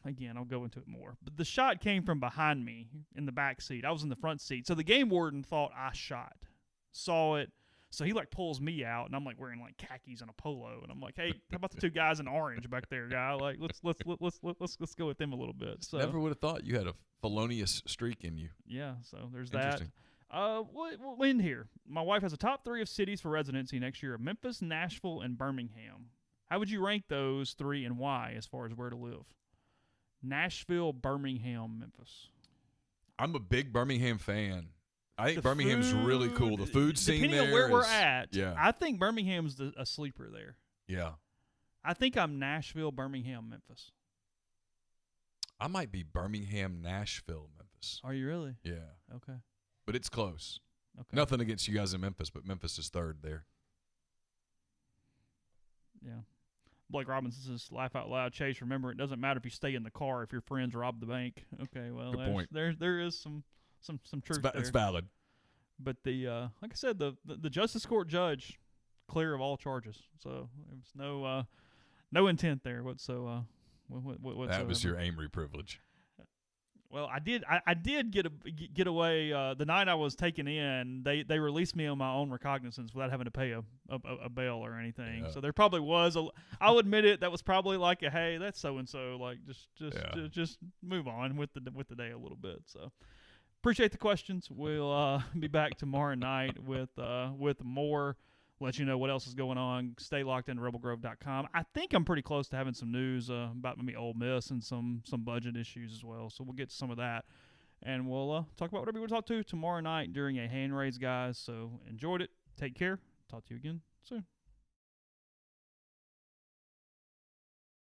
Again, I'll go into it more. But the shot came from behind me in the back seat. I was in the front seat, so the game warden thought I shot, saw it. So he pulls me out, and I'm wearing khakis and a polo, and I'm like, "Hey, how about the 2 guys in orange back there, guy? Let's go with them a little bit." So never would have thought you had a felonious streak in you. Yeah, so there's that. We'll end here. My wife has a top 3 of cities for residency next year: Memphis, Nashville, and Birmingham. How would you rank those 3 and why, as far as where to live? Nashville, Birmingham, Memphis. I'm a big Birmingham fan. I think Birmingham's really cool. The food scene depending there on where we're at, yeah. I think Birmingham's a sleeper there. Yeah. I think I'm Nashville, Birmingham, Memphis. I might be Birmingham, Nashville, Memphis. Are you really? Yeah. Okay. But it's close. Okay. Nothing against you guys in Memphis, but Memphis is 3rd there. Yeah. Blake Robinson says, laugh out loud. Chase, remember, it doesn't matter if you stay in the car if your friends rob the bank. Okay, well, good point. There is some truth there. It's valid. But like I said, the Justice Court judge clear of all charges, so there was no intent there whatsoever. That was your Amory privilege. Well, I did get away the night I was taken in. They released me on my own recognizance without having to pay a bail or anything. Yeah. So there probably was I'll admit it. That was probably like a, hey, that's so and so. Just move on with the day a little bit. So appreciate the questions. We'll be back tomorrow night with more. Let you know what else is going on. Stay locked in rebelgrove.com. I think I'm pretty close to having some news about maybe Ole Miss and some budget issues as well. So we'll get to some of that. And we'll talk about whatever we want to talk to tomorrow night during a hand raise, guys. So enjoyed it. Take care. Talk to you again soon.